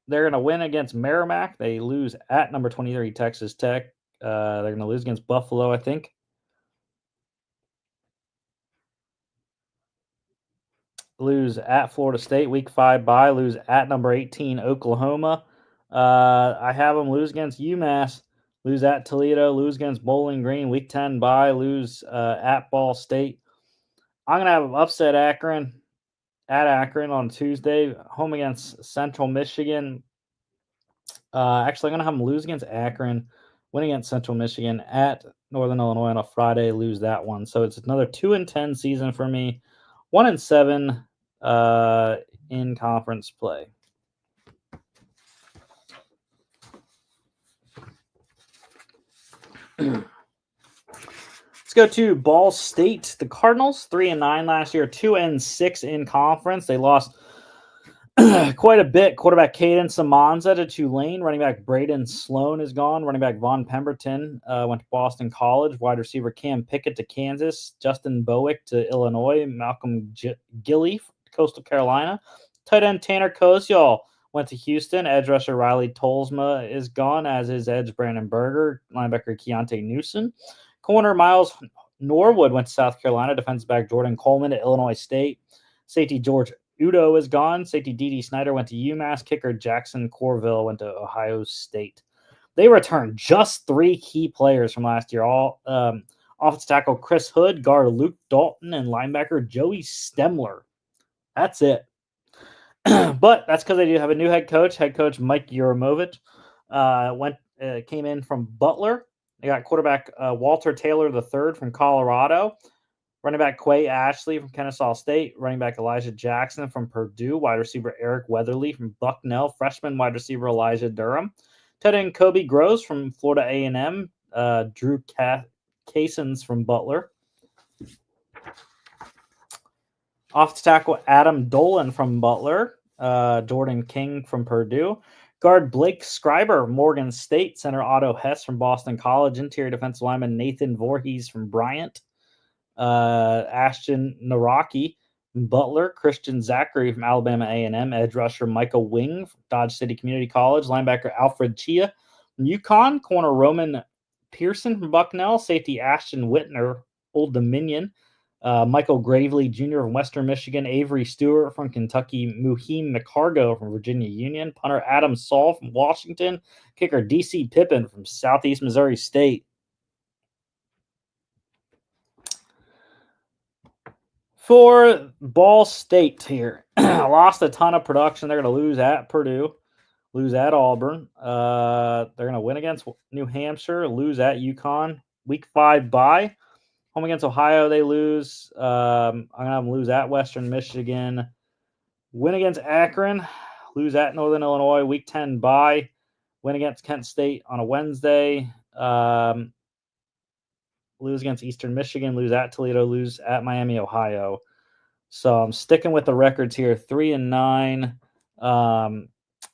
They're going to win against Merrimack. They lose at number 23 Texas Tech. They're going to lose against Buffalo, I think. Lose at Florida State, week 5 bye. Lose at number 18 Oklahoma. I have them lose against UMass. Lose at Toledo. Lose against Bowling Green, week 10 bye. Lose at Ball State. I'm going to have them upset Akron at Akron on Tuesday. Home against Central Michigan. Actually, I'm going to have them lose against Akron. Win against Central Michigan at Northern Illinois on a Friday. Lose that one. So it's another 2-10 season for me. 1-7 in conference play. Let's go to Ball State. The Cardinals, 3-9 last year, 2-6 in conference. They lost quite a bit. Quarterback Caden Samanza to Tulane. Running back Braden Sloan is gone. Running back Vaughn Pemberton went to Boston College. Wide receiver Cam Pickett to Kansas. Justin Bowick to Illinois. Malcolm Gilley to Coastal Carolina. Tight end Tanner Koziol went to Houston. Edge rusher Riley Tolsma is gone, as is edge Brandon Berger. Linebacker Keontae Newsom. Corner Miles Norwood went to South Carolina. Defensive back Jordan Coleman to Illinois State. Safety George Udo is gone. Safety D.D. Snyder went to UMass. Kicker Jackson Corville went to Ohio State. They returned just 3 key players from last year. All offensive tackle Chris Hood, guard Luke Dalton, and linebacker Joey Stemler. That's it. But that's because they do have a new head coach Mike Yuramovich. Came in from Butler. They got quarterback Walter Taylor III from Colorado. Running back Quay Ashley from Kennesaw State. Running back Elijah Jackson from Purdue. Wide receiver Eric Weatherly from Bucknell. Freshman wide receiver Elijah Durham. Tight end Kobe Groves from Florida A&M. Drew Casons from Butler. Off tackle Adam Dolan from Butler. Jordan King from Purdue. Guard Blake Scriber, Morgan State. Center Otto Hess from Boston College. Interior defensive lineman Nathan Voorhees from Bryant. Ashton Naraki from Butler. Christian Zachary from Alabama A&M. Edge rusher Michael Wing from Dodge City Community College. Linebacker Alfred Chia from UConn. Corner Roman Pearson from Bucknell. Safety Ashton Whitner, Old Dominion. Michael Gravely Jr. from Western Michigan. Avery Stewart from Kentucky. Muheem McCargo from Virginia Union. Punter Adam Saul from Washington. Kicker DC Pippin from Southeast Missouri State. For Ball State here, lost a ton of production. They're going to lose at Purdue, lose at Auburn. They're going to win against New Hampshire, lose at UConn. Week 5 bye. Home against Ohio, they lose. I'm going to have them lose at Western Michigan. Win against Akron. Lose at Northern Illinois. Week 10 bye. Win against Kent State on a Wednesday. Lose against Eastern Michigan. Lose at Toledo. Lose at Miami, Ohio. So I'm sticking with the records here. 3-9. And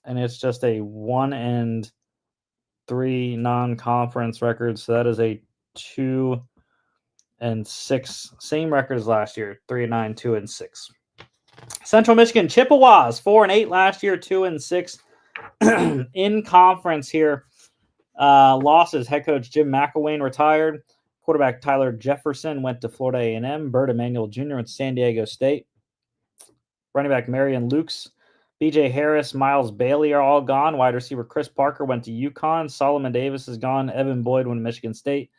it's just a 1-3 non-conference record. So that is a 2-6, same record as last year. 3-9, 2-6. Central Michigan Chippewas 4-8 last year, 2-6 in conference here. Losses: head coach Jim McElwain retired. Quarterback Tyler Jefferson went to Florida A&M. Bert Emanuel Jr. went to San Diego State. Running back Marion Lukes, B.J. Harris, Miles Bailey are all gone. Wide receiver Chris Parker went to UConn. Solomon Davis is gone. Evan Boyd went to Michigan State.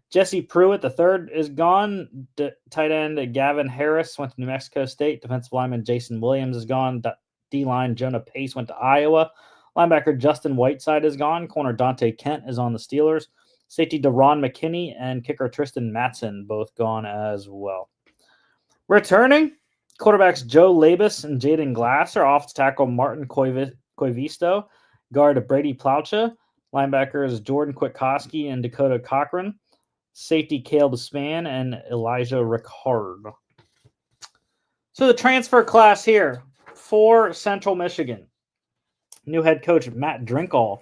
Jesse Pruitt, the third, is gone. Tight end Gavin Harris went to New Mexico State. Defensive lineman Jason Williams is gone. D-line Jonah Pace went to Iowa. Linebacker Justin Whiteside is gone. Corner Dante Kent is on the Steelers. Safety Deron McKinney and kicker Tristan Matson both gone as well. Returning, quarterbacks Joe Labus and Jaden Glasser. Off tackle Martin Koivisto. Guard Brady Plaucha. Linebackers Jordan Kwiatkowski and Dakota Cochran. Safety Caleb Spann and Elijah Ricard. So the transfer class here for Central Michigan. New head coach Matt Drinkall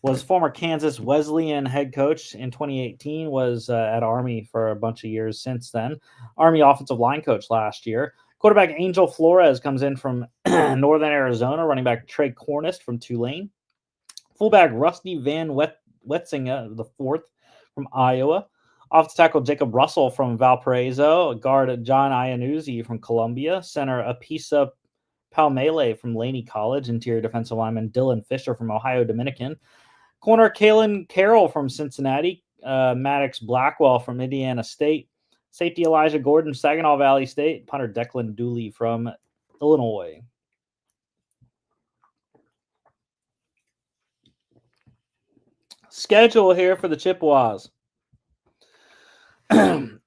was former Kansas Wesleyan head coach in 2018, was at Army for a bunch of years since then. Army offensive line coach last year. Quarterback Angel Flores comes in from Northern Arizona. Running back Trey Cornist from Tulane. Fullback Rusty Van Wetzinga, the fourth, from Iowa. Off tackle Jacob Russell from Valparaiso. Guard John Iannuzzi from Columbia. Center Apisa Palmele from Laney College. Interior defensive lineman Dylan Fisher from Ohio Dominican. Corner Kalen Carroll from Cincinnati. Maddox Blackwell from Indiana State. Safety Elijah Gordon, Saginaw Valley State. Punter Declan Dooley from Illinois. Schedule here for the Chippewas.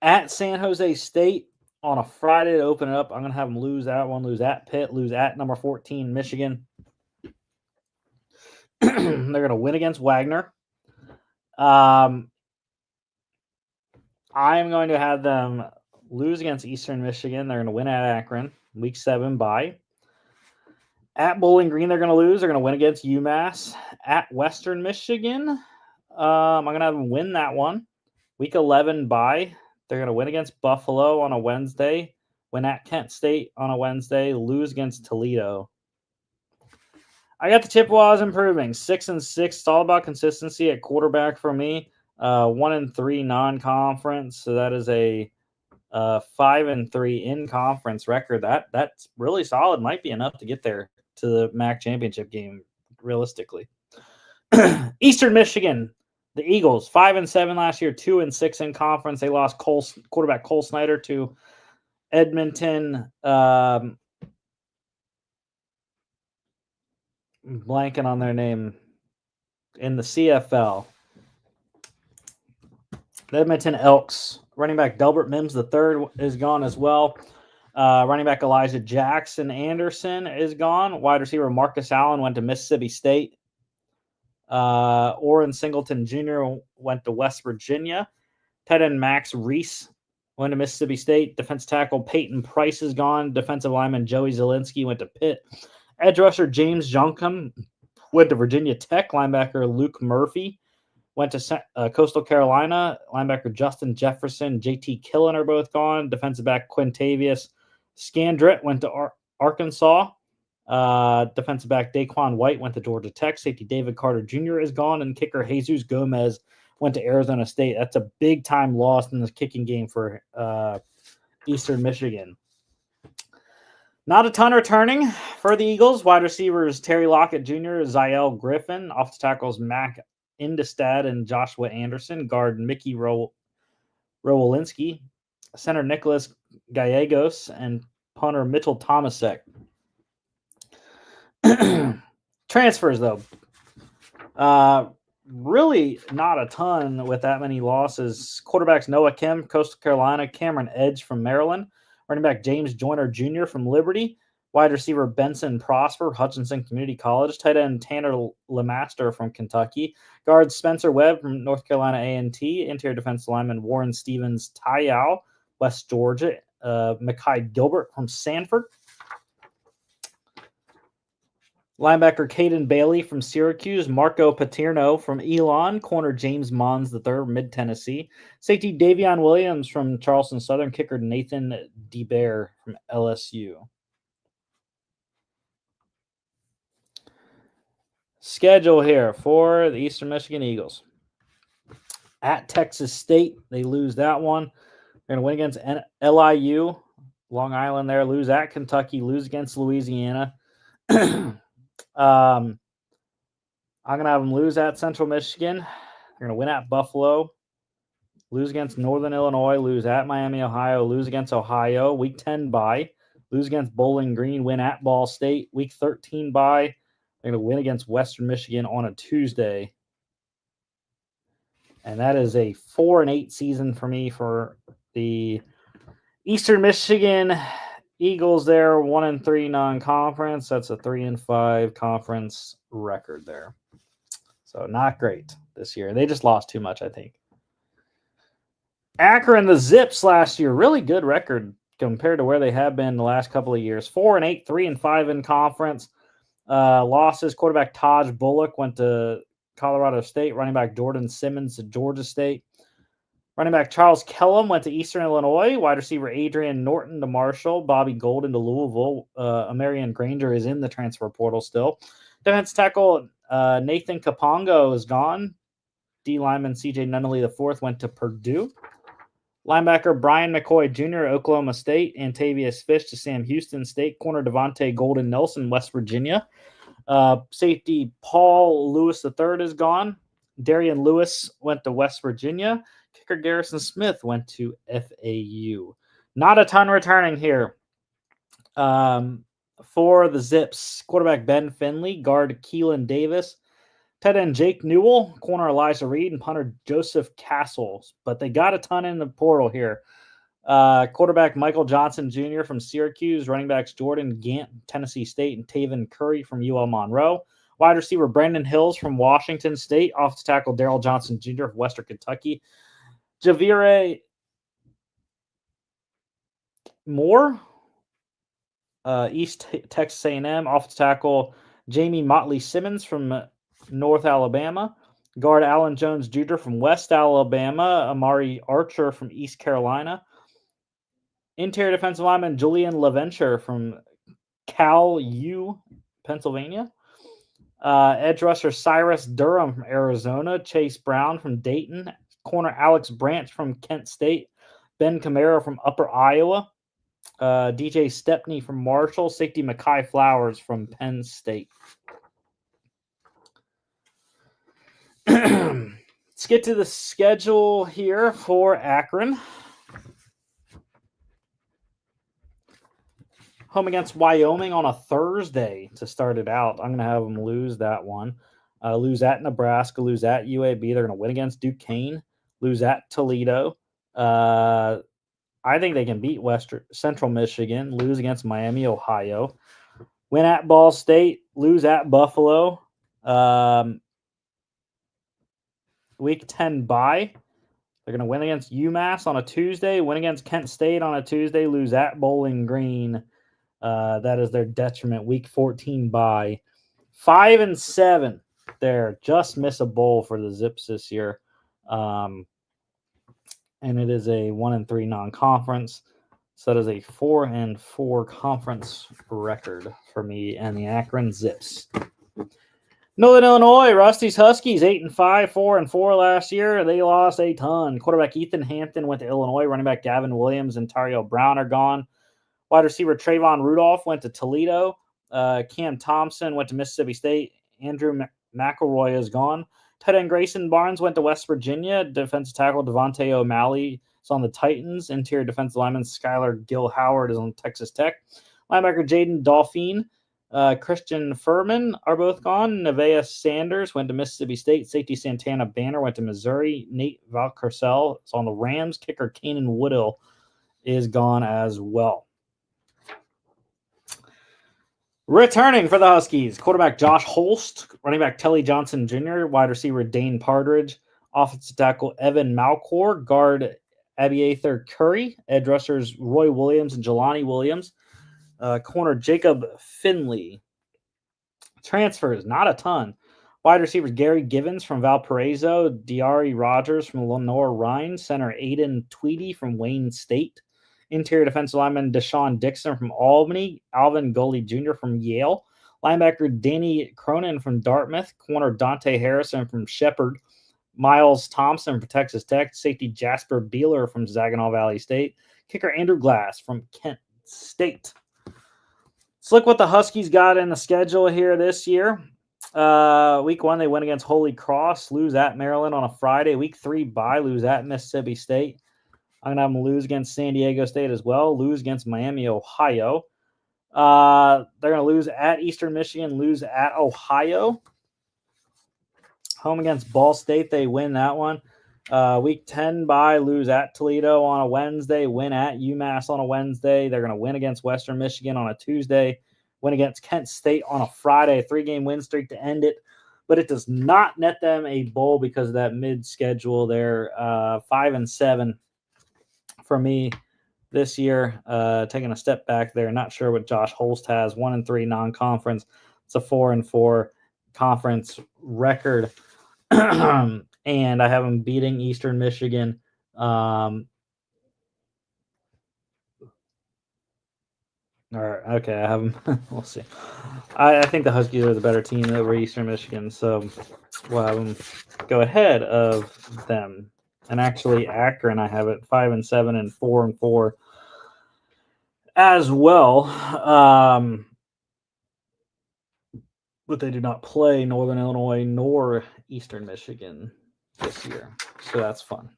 At San Jose State on a Friday to open it up. I'm going to have them lose that one, lose at Pitt, lose at number 14, Michigan. They're going to win against Wagner. I'm going to have them lose against Eastern Michigan. They're going to win at Akron. Week 7 bye. At Bowling Green, they're going to lose. They're going to win against UMass. At Western Michigan, I'm going to have them win that one. Week 11 bye. They're going to win against Buffalo on a Wednesday. Win at Kent State on a Wednesday. Lose against Toledo. I got the Chippewas improving. 6-6. It's all about consistency at quarterback for me. 1-3 non-conference. So that is a 5-3 in-conference record. That's really solid. Might be enough to get there to the MAC championship game, realistically. Eastern Michigan. The Eagles, 5-7 last year, 2-6 in conference. They lost quarterback Cole Snyder to Edmonton. Blanking on their name in the CFL. The Edmonton Elks Running back Delbert Mims III is gone as well. Running back Elijah Jackson Anderson is gone. Wide receiver Marcus Allen went to Mississippi State. Orrin Singleton Jr. went to West Virginia. Tight end Max Reese went to Mississippi State. Defensive tackle Peyton Price is gone. Defensive lineman Joey Zielinski went to Pitt. Edge rusher James Junkham went to Virginia Tech. Linebacker Luke Murphy went to Coastal Carolina. Linebacker Justin Jefferson, JT Killen are both gone. Defensive back Quintavious Scandrett went to Arkansas. Defensive back Daquan White went to Georgia Tech. Safety David Carter Jr. is gone. And kicker Jesus Gomez went to Arizona State. That's a big-time loss in the kicking game for Eastern Michigan. Not a ton returning for the Eagles. Wide receivers Terry Lockett Jr., Ziel Griffin. Offensive tackles Mac Indestad and Joshua Anderson. Guard Mickey Rowolinski. Center Nicholas Gallegos. And punter Mitchell Tomasek. Transfers, though. Really not a ton with that many losses. Quarterbacks Noah Kim, Coastal Carolina. Cameron Edge from Maryland. Running back James Joyner Jr. from Liberty. Wide receiver Benson Prosper, Hutchinson Community College. Tight end Tanner Lemaster from Kentucky. Guard Spencer Webb from North Carolina A&T. Interior defensive lineman Warren Stevens Tayal, West Georgia. Mekhi Gilbert from Sanford. Linebacker Caden Bailey from Syracuse. Marco Paterno from Elon. Corner James Mons III, Mid-Tennessee. Safety Davion Williams from Charleston Southern. Kicker Nathan DeBear from LSU. Schedule here for the Eastern Michigan Eagles. At Texas State, they lose that one. They're going to win against LIU, Long Island there. Lose at Kentucky. Lose against Louisiana. I'm going to have them lose at Central Michigan. They're going to win at Buffalo. Lose against Northern Illinois. Lose at Miami, Ohio. Lose against Ohio. Week 10 bye. Lose against Bowling Green. Win at Ball State. Week 13 bye. They're going to win against Western Michigan on a Tuesday. And that is a 4-8 season for me for the Eastern Michigan Eagles there. 1-3 non-conference. That's a 3-5 conference record there. So not great this year. They just lost too much, I think. Akron, the Zips last year, really good record compared to where they have been the last couple of years. 4-8, 3-5 in conference. Losses, quarterback Taj Bullock went to Colorado State. Running back Jordan Simmons to Georgia State. Running back Charles Kellum went to Eastern Illinois. Wide receiver Adrian Norton to Marshall. Bobby Golden to Louisville. Amarian Granger is in the transfer portal still. Defense tackle Nathan Kapongo is gone. D lineman CJ Nunnally IV went to Purdue. Linebacker Brian McCoy Jr., Oklahoma State. Antavius Fish to Sam Houston State. Corner Devontae Golden Nelson, West Virginia. Safety Paul Lewis III is gone. Darian Lewis went to West Virginia. Kicker Garrison Smith went to FAU. Not a ton returning here. For the Zips, quarterback Ben Finley, guard Keelan Davis, tight end Jake Newell, corner Elijah Reed, and punter Joseph Castles. But they got a ton in the portal here. Quarterback Michael Johnson Jr. from Syracuse, running backs Jordan Gant, Tennessee State, and Taven Curry from UL Monroe. Wide receiver Brandon Hills from Washington State. Offensive tackle Daryl Johnson Jr. from Western Kentucky. Javire Moore, East Texas A&M. Offensive tackle Jamie Motley Simmons from North Alabama. Guard Allen Jones Jr. from West Alabama. Amari Archer from East Carolina. Interior defensive lineman Julian LaVenture from Cal U, Pennsylvania. Edge rusher Cyrus Durham from Arizona. Chase Brown from Dayton. Corner Alex Branch from Kent State. Ben Camaro from Upper Iowa. DJ Stepney from Marshall. Safety Mekhi Flowers from Penn State. Let's get to the schedule here for Akron. Home against Wyoming on a Thursday to start it out. I'm going to have them lose that one. Lose at Nebraska. Lose at UAB. They're going to win against Duquesne. Lose at Toledo. I think they can beat Central Michigan, lose against Miami, Ohio, win at Ball State, lose at Buffalo. Week 10 bye. They're going to win against UMass on a Tuesday, win against Kent State on a Tuesday, lose at Bowling Green. That is their detriment. Week 14 bye. 5-7. There, just miss a bowl for the Zips this year. And it is a 1-3 non-conference. So that is a 4-4 conference record for me and the Akron Zips. Northern Illinois, Rusty's Huskies, 8-5, 4-4 last year. They lost a ton. Quarterback Ethan Hampton went to Illinois. Running back Gavin Williams and Tario Brown are gone. Wide receiver Trayvon Rudolph went to Toledo. Cam Thompson went to Mississippi State. Andrew McElroy is gone. Tight end Grayson Barnes went to West Virginia. Defensive tackle Devontae O'Malley is on the Titans. Interior defensive lineman Skylar Gill Howard is on Texas Tech. Linebacker Jaden Dolphine, Christian Furman are both gone. Nevaeh Sanders went to Mississippi State. Safety Santana Banner went to Missouri. Nate Valcarcel is on the Rams. Kicker Kanan Woodill is gone as well. Returning for the Huskies, quarterback Josh Holst, running back Telly Johnson Jr., wide receiver Dane Partridge, offensive tackle Evan Malcor, guard Abiather Curry, edge rushers Roy Williams and Jelani Williams, corner Jacob Finley. Transfers, not a ton. Wide receivers Gary Givens from Valparaiso, Diari Rogers from Lenore Rhine, center Aiden Tweedy from Wayne State. Interior defensive lineman Deshaun Dixon from Albany, Alvin Gully Jr. from Yale, linebacker Danny Cronin from Dartmouth, corner Dante Harrison from Shepherd, Miles Thompson from Texas Tech, safety Jasper Beeler from Saginaw Valley State, kicker Andrew Glass from Kent State. Let's look what the Huskies got in the schedule here this year. Week 1, they win against Holy Cross, lose at Maryland on a Friday. Week 3, bye, lose at Mississippi State. I'm going to have them lose against San Diego State as well, lose against Miami, Ohio. They're going to lose at Eastern Michigan, lose at Ohio. Home against Ball State, they win that one. Week 10 bye, lose at Toledo on a Wednesday, win at UMass on a Wednesday. They're going to win against Western Michigan on a Tuesday, win against Kent State on a Friday, a 3-game win streak to end it. But it does not net them a bowl because of that mid-schedule. They're 5-7. For me this year, taking a step back there. Not sure what Josh Holst has. 1-3 non-conference. It's a 4-4 conference record. And I have them beating Eastern Michigan. Okay, I have them. We'll see. I think the Huskies are the better team over Eastern Michigan, so we'll have them go ahead of them. And actually, Akron, I have it 5-7 and 4-4 as well. But they do not play Northern Illinois nor Eastern Michigan this year, so that's fun.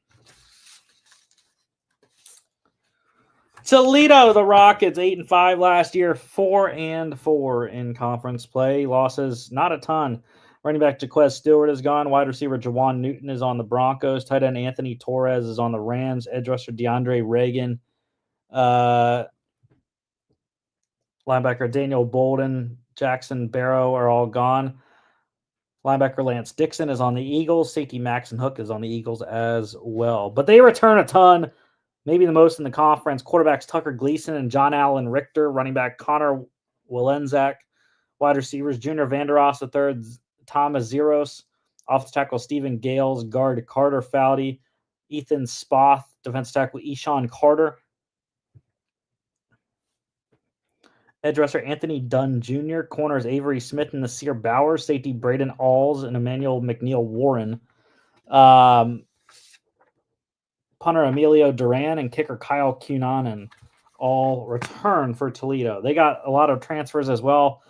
Toledo, the Rockets, 8-5 last year, 4-4 in conference play. Losses, not a ton. Running back Jaquez Stewart is gone. Wide receiver Jawan Newton is on the Broncos. Tight end Anthony Torres is on the Rams. Edge rusher DeAndre Reagan. Linebacker Daniel Bolden, Jackson Barrow are all gone. Linebacker Lance Dixon is on the Eagles. Safety Maxon Hook is on the Eagles as well. But they return a ton, maybe the most in the conference. Quarterbacks Tucker Gleason and John Allen Richter. Running back Connor Walenzak. Wide receivers Junior Vandeross III, Thomas Zeros, offensive tackle Stephen Gales, guard Carter Foudy, Ethan Spoth, defensive tackle Eshawn Carter, edge rusher Anthony Dunn Jr., corners Avery Smith and Nasir Bowers, safety Braden Alls and Emmanuel McNeil Warren, punter Emilio Duran, and kicker Kyle Cunanan all return for Toledo. They got a lot of transfers as well.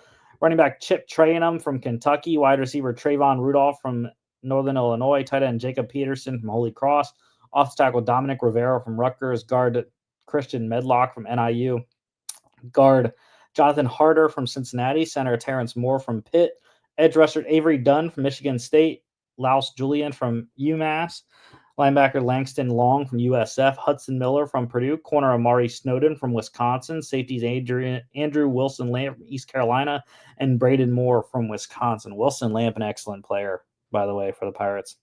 Running back Chip Trayanum from Kentucky, wide receiver Trayvon Rudolph from Northern Illinois, tight end Jacob Peterson from Holy Cross, offensive tackle Dominic Rivera from Rutgers, guard Christian Medlock from NIU, guard Jonathan Harder from Cincinnati, center Terrence Moore from Pitt, edge rusher Avery Dunn from Michigan State, Laus Julian from UMass, Linebacker Langston Long from USF, Hudson Miller from Purdue, corner Amari Snowden from Wisconsin, safeties Andrew Wilson Lamp from East Carolina, and Braden Moore from Wisconsin. Wilson Lamp, an excellent player, by the way, for the Pirates.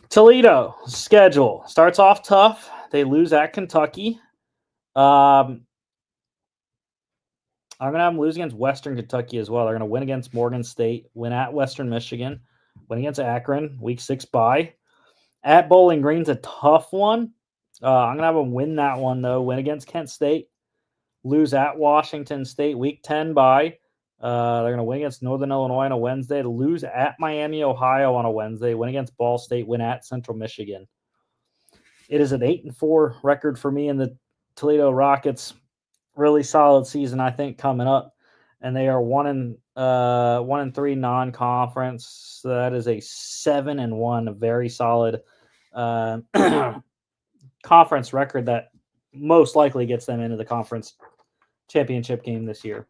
Toledo schedule starts off tough. They lose at Kentucky. I'm going to have them lose against Western Kentucky as well. They're going to win against Morgan State, win at Western Michigan, win against Akron, week 6 bye. At Bowling Green's a tough one. I'm going to have them win that one, though. Win against Kent State, lose at Washington State, week 10 bye. They're going to win against Northern Illinois on a Wednesday, to lose at Miami, Ohio on a Wednesday, win against Ball State, win at Central Michigan. It is an 8-4 record for me in the Toledo Rockets. Really solid season, I think, coming up. And they are 1-3 non-conference. So that is a 7-1, a very solid conference record that most likely gets them into the conference championship game this year.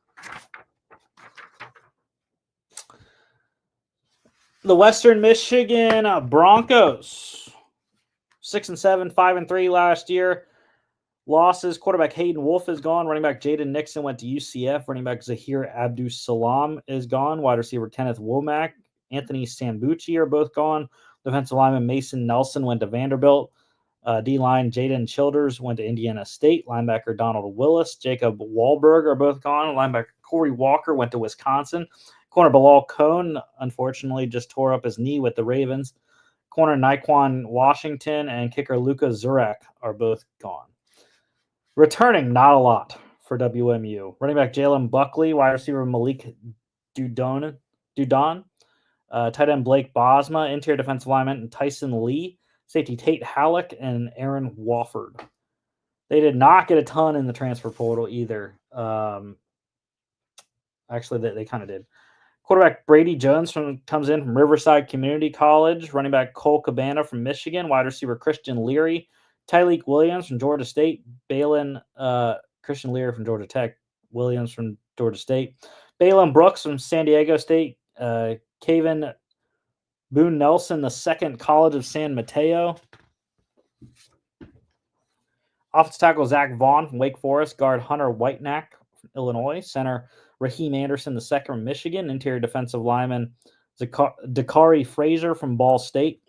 The Western Michigan Broncos, 6-7, 5-3 last year. Losses, quarterback Hayden Wolf is gone. Running back Jaden Nixon went to UCF. Running back Zahir Abdus-Salam is gone. Wide receiver Kenneth Womack, Anthony Sambucci are both gone. Defensive lineman Mason Nelson went to Vanderbilt. D-line Jaden Childers went to Indiana State. Linebacker Donald Willis, Jacob Wahlberg are both gone. Linebacker Corey Walker went to Wisconsin. Corner Bilal Cohn, unfortunately, just tore up his knee with the Ravens. Corner Naquan Washington and kicker Luka Zurek are both gone. Returning, not a lot for WMU. Running back Jalen Buckley, wide receiver Malik Dudon, tight end Blake Bosma, interior defensive lineman Tyson Lee, safety Tate Halleck, and Aaron Wofford. They did not get a ton in the transfer portal either. Actually, they kind of did. Quarterback Brady Jones comes in from Riverside Community College. Running back Cole Cabana from Michigan. Wide receiver Christian Leary. Tyleek Williams from Georgia State. Christian Leary from Georgia Tech. Williams from Georgia State. Balaam Brooks from San Diego State. Caven Boone Nelson, the second College of San Mateo. Offensive tackle Zach Vaughn from Wake Forest. Guard Hunter Whitenack from Illinois. Center Raheem Anderson, the second from Michigan. Interior defensive lineman Dakari Frazier from Ball State.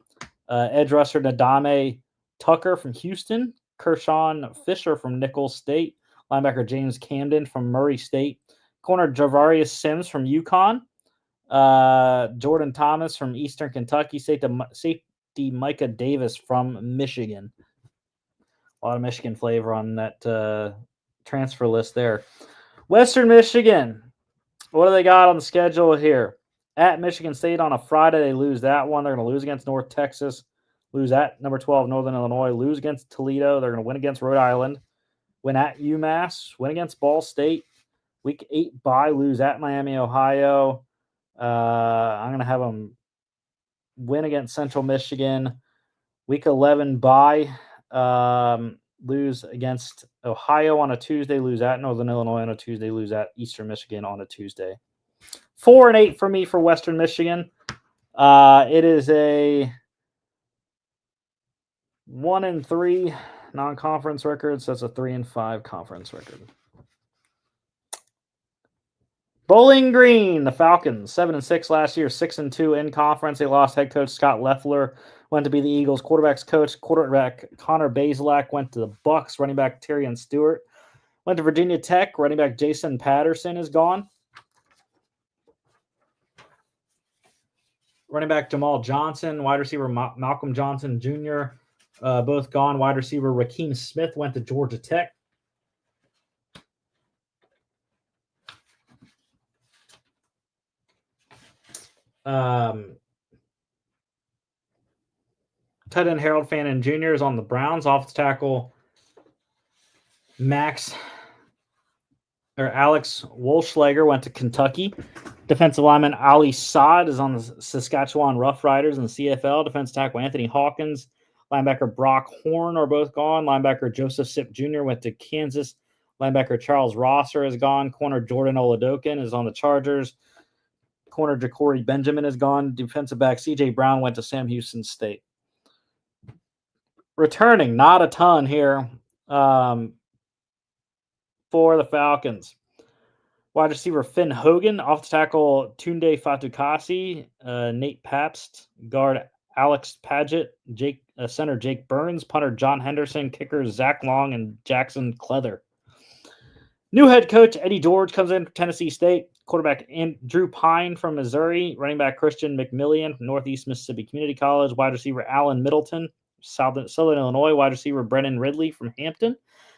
Edge rusher Nadame Tucker from Houston. Kershawn Fisher from Nicholls State. Linebacker James Camden from Murray State. Corner Javarius Sims from UConn. Jordan Thomas from Eastern Kentucky. Safety Micah Davis from Michigan. A lot of Michigan flavor on that transfer list there. Western Michigan. What do they got on the schedule here? At Michigan State on a Friday, they lose that one. They're going to lose against North Texas. Lose at number 12, Northern Illinois. Lose against Toledo. They're going to win against Rhode Island. Win at UMass. Win against Ball State. Week 8 bye. Lose at Miami, Ohio. I'm going to have them win against Central Michigan. Week 11 bye. Lose against Ohio on a Tuesday. Lose at Northern Illinois on a Tuesday. Lose at Eastern Michigan on a Tuesday. 4-8 for me for Western Michigan. It is a 1-3 non-conference record, so it's a 3-5 conference record. Bowling Green, the Falcons, 7-6 last year, 6-2 in conference. They lost head coach Scott Leffler, went to be the Eagles. Quarterback Connor Bazelak went to the Bucks. Running back Tyrion Stewart went to Virginia Tech. Running back Jason Patterson is gone. Running back Jamal Johnson, wide receiver Malcolm Johnson Jr., both gone. Wide receiver Rakeem Smith went to Georgia Tech. Tight end Harold Fannin Jr. is on the Browns. Offensive tackle Alex Wolschlager went to Kentucky. Defensive lineman Ali Saad is on the Saskatchewan Roughriders in the CFL. Defensive tackle Anthony Hawkins, linebacker Brock Horn are both gone. Linebacker Joseph Sipp Jr. went to Kansas. Linebacker Charles Rosser is gone. Corner Jordan Oladokin is on the Chargers. Corner Ja'Cory Benjamin is gone. Defensive back C.J. Brown went to Sam Houston State. Returning, not a ton here for the Falcons. Wide receiver Finn Hogan, off tackle Tunde Fatukasi, Nate Pabst, guard Alex Paget, center Jake Burns, punter John Henderson, kickers Zach Long and Jackson Cleather. New head coach Eddie George comes in for Tennessee State. Quarterback Drew Pine from Missouri. Running back Christian McMillian from Northeast Mississippi Community College. Wide receiver Alan Middleton, Southern Illinois. Wide receiver Brennan Ridley from Hampton.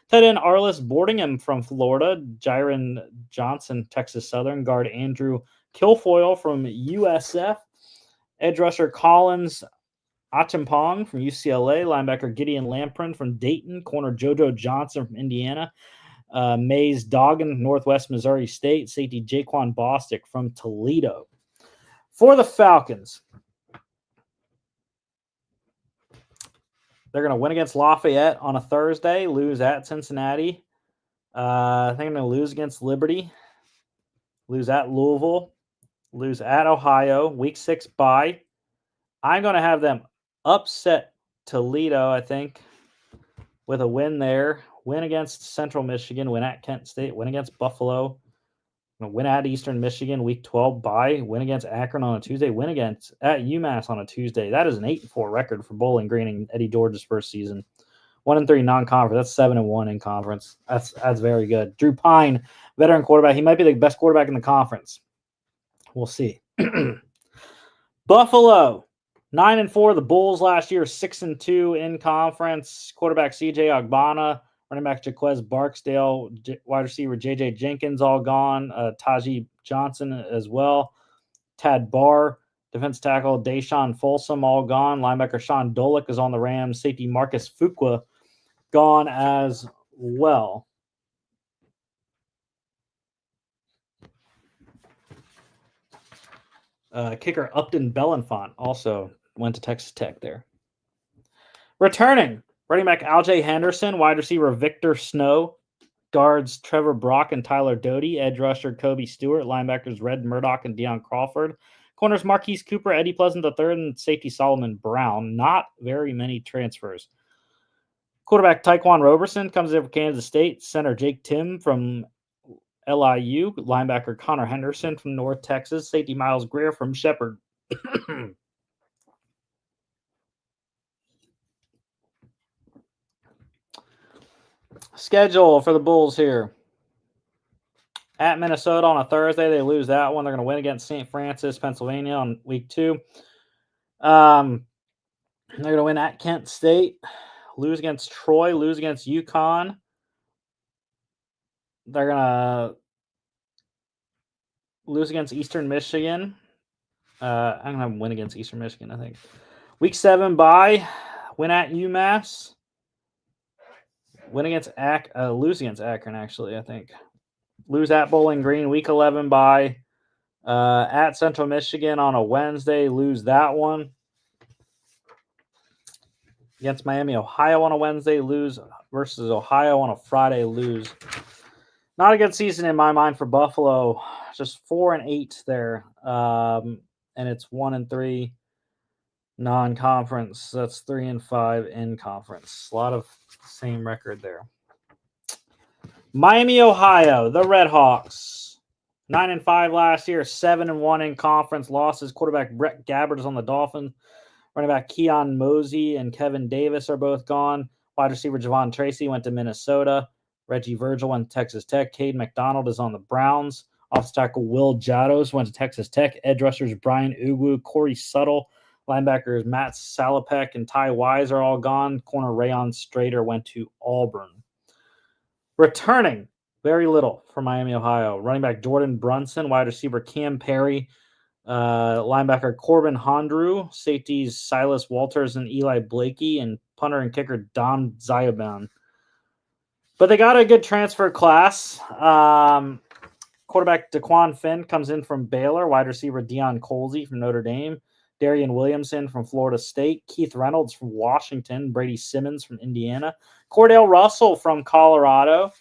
Tight end Arliss Boardingham from Florida. Jiren Johnson, Texas Southern. Guard Andrew Kilfoyle from USF. Edge rusher Collins Achimpong from UCLA. Linebacker Gideon Lamprin from Dayton. Corner JoJo Johnson from Indiana. Mays Doggan, Northwest Missouri State. Safety Jaquan Bostic from Toledo. For the Falcons, they're going to win against Lafayette on a Thursday, lose at Cincinnati. I think they're going to lose against Liberty, lose at Louisville, lose at Ohio, week 6 bye. I'm going to have them upset Toledo, I think, with a win there. Win against Central Michigan, win at Kent State, win against Buffalo, win at Eastern Michigan, week 12 bye, win against Akron on a Tuesday, win against at UMass on a Tuesday. That is an 8-4 record for Bowling Green in Eddie George's first season. 1-3 non-conference. That's 7-1 in conference. That's very good. Drew Pine, veteran quarterback. He might be the best quarterback in the conference. We'll see. Buffalo, 9-4. The Bulls last year, 6-2 in conference. Quarterback CJ Ogbonna. Running back Jaquez Barksdale, wide receiver J.J. Jenkins, all gone. Tajee Johnson as well. Tad Barr, defense tackle Deshaun Folsom, all gone. Linebacker Sean Dolick is on the Rams. Safety Marcus Fuqua, gone as well. Kicker Upton Bellenfant also went to Texas Tech there. Returning, running back Aljay Henderson, wide receiver Victor Snow, guards Trevor Brock and Tyler Doty, edge rusher Kobe Stewart, linebackers Red Murdoch and Deion Crawford, corners Marquise Cooper, Eddie Pleasant III, and safety Solomon Brown. Not very many transfers. Quarterback Tyquan Roberson comes in for Kansas State, center Jake Tim from LIU, linebacker Connor Henderson from North Texas, safety Miles Greer from Shepherd. Schedule for the Bulls here. At Minnesota on a Thursday, they lose that one. They're going to win against St. Francis, Pennsylvania on week 2. They're going to win at Kent State, lose against Troy, lose against UConn. They're going to lose against Eastern Michigan. I'm going to win against Eastern Michigan, I think. Week 7 bye, win at UMass. Win against lose against Akron, actually, I think. Lose at Bowling Green. Week 11 bye. At Central Michigan on a Wednesday. Lose that one. Against Miami, Ohio on a Wednesday. Lose versus Ohio on a Friday. Lose. Not a good season in my mind for Buffalo. Just 4-8 there. And it's 1-3 non-conference. That's 3-5 in conference. A lot of same record there. Miami, Ohio, the Red Hawks. 9-5 last year, 7-1 in conference losses. Quarterback Brett Gabbard is on the Dolphins. Running back Keon Mosey and Kevin Davis are both gone. Wide receiver Javon Tracy went to Minnesota. Reggie Virgil went to Texas Tech. Cade McDonald is on the Browns. Offensive tackle Will Jados went to Texas Tech. Edge rushers Brian Ugu, Corey Suttle. Linebackers Matt Salopek and Ty Wise are all gone. Corner Rayon Strader went to Auburn. Returning, very little for Miami, Ohio. Running back Jordan Brunson, wide receiver Cam Perry, linebacker Corbin Hondru, safeties Silas Walters and Eli Blakey, and punter and kicker Don Zioban. But they got a good transfer class. Quarterback Daquan Finn comes in from Baylor. Wide receiver Deion Colsey from Notre Dame. Darian Williamson from Florida State. Keith Reynolds from Washington. Brady Simmons from Indiana. Cordell Russell from Colorado.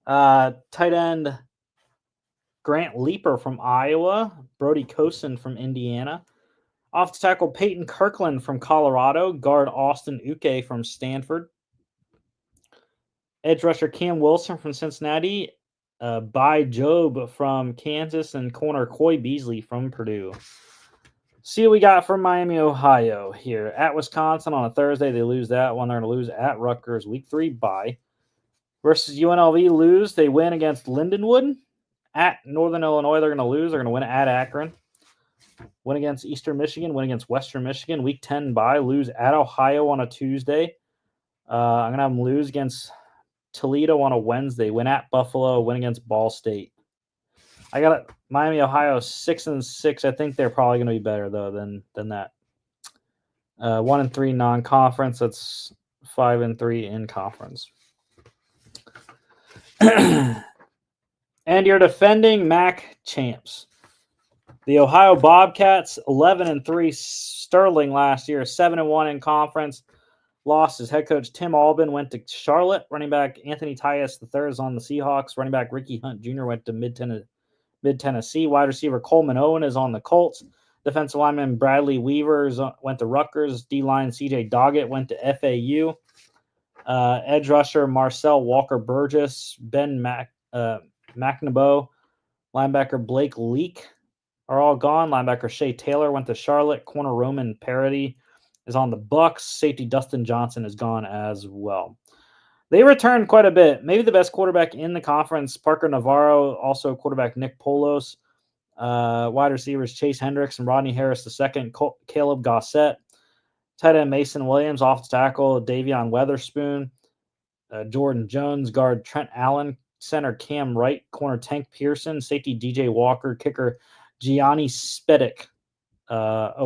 Tight end Grant Leaper from Iowa. Brody Kosen from Indiana. Offensive tackle Peyton Kirkland from Colorado. Guard Austin Uke from Stanford. Edge rusher Cam Wilson from Cincinnati. By Job from Kansas. And corner Coy Beasley from Purdue. See what we got from Miami, Ohio here. At Wisconsin on a Thursday, they lose that one. They're going to lose at Rutgers, week 3 bye. Versus UNLV, lose. They win against Lindenwood. At Northern Illinois, they're going to lose. They're going to win at Akron. Win against Eastern Michigan. Win against Western Michigan. Week 10 bye. Lose at Ohio on a Tuesday. I'm going to have them lose against Toledo on a Wednesday. Win at Buffalo. Win against Ball State. I got Miami, Ohio 6-6. I think they're probably going to be better though than that. 1-3 non-conference. That's 5-3 in conference. And your defending MAC champs, the Ohio Bobcats, 11-3 Sterling last year, 7-1 in conference. Lost his head coach Tim Albin, went to Charlotte. Running back Anthony Tyus III is on the Seahawks. Running back Ricky Hunt Jr. went to Mid-Tennessee. Wide receiver Coleman Owen is on the Colts. Defensive lineman Bradley Weaver went to Rutgers. D-line CJ Doggett went to FAU. Edge rusher Marcel Walker-Burgess, Ben McNaboe, linebacker Blake Leak are all gone. Linebacker Shea Taylor went to Charlotte. Corner Roman Parody is on the Bucks. Safety Dustin Johnson is gone as well. They returned quite a bit. Maybe the best quarterback in the conference, Parker Navarro. Also quarterback Nick Polos. Wide receivers Chase Hendricks and Rodney Harris II. Caleb Gossett. Tight end Mason Williams. Offensive tackle Davion Weatherspoon. Jordan Jones. Guard Trent Allen. Center Cam Wright. Corner Tank Pearson. Safety DJ Walker. Kicker Gianni Spedic.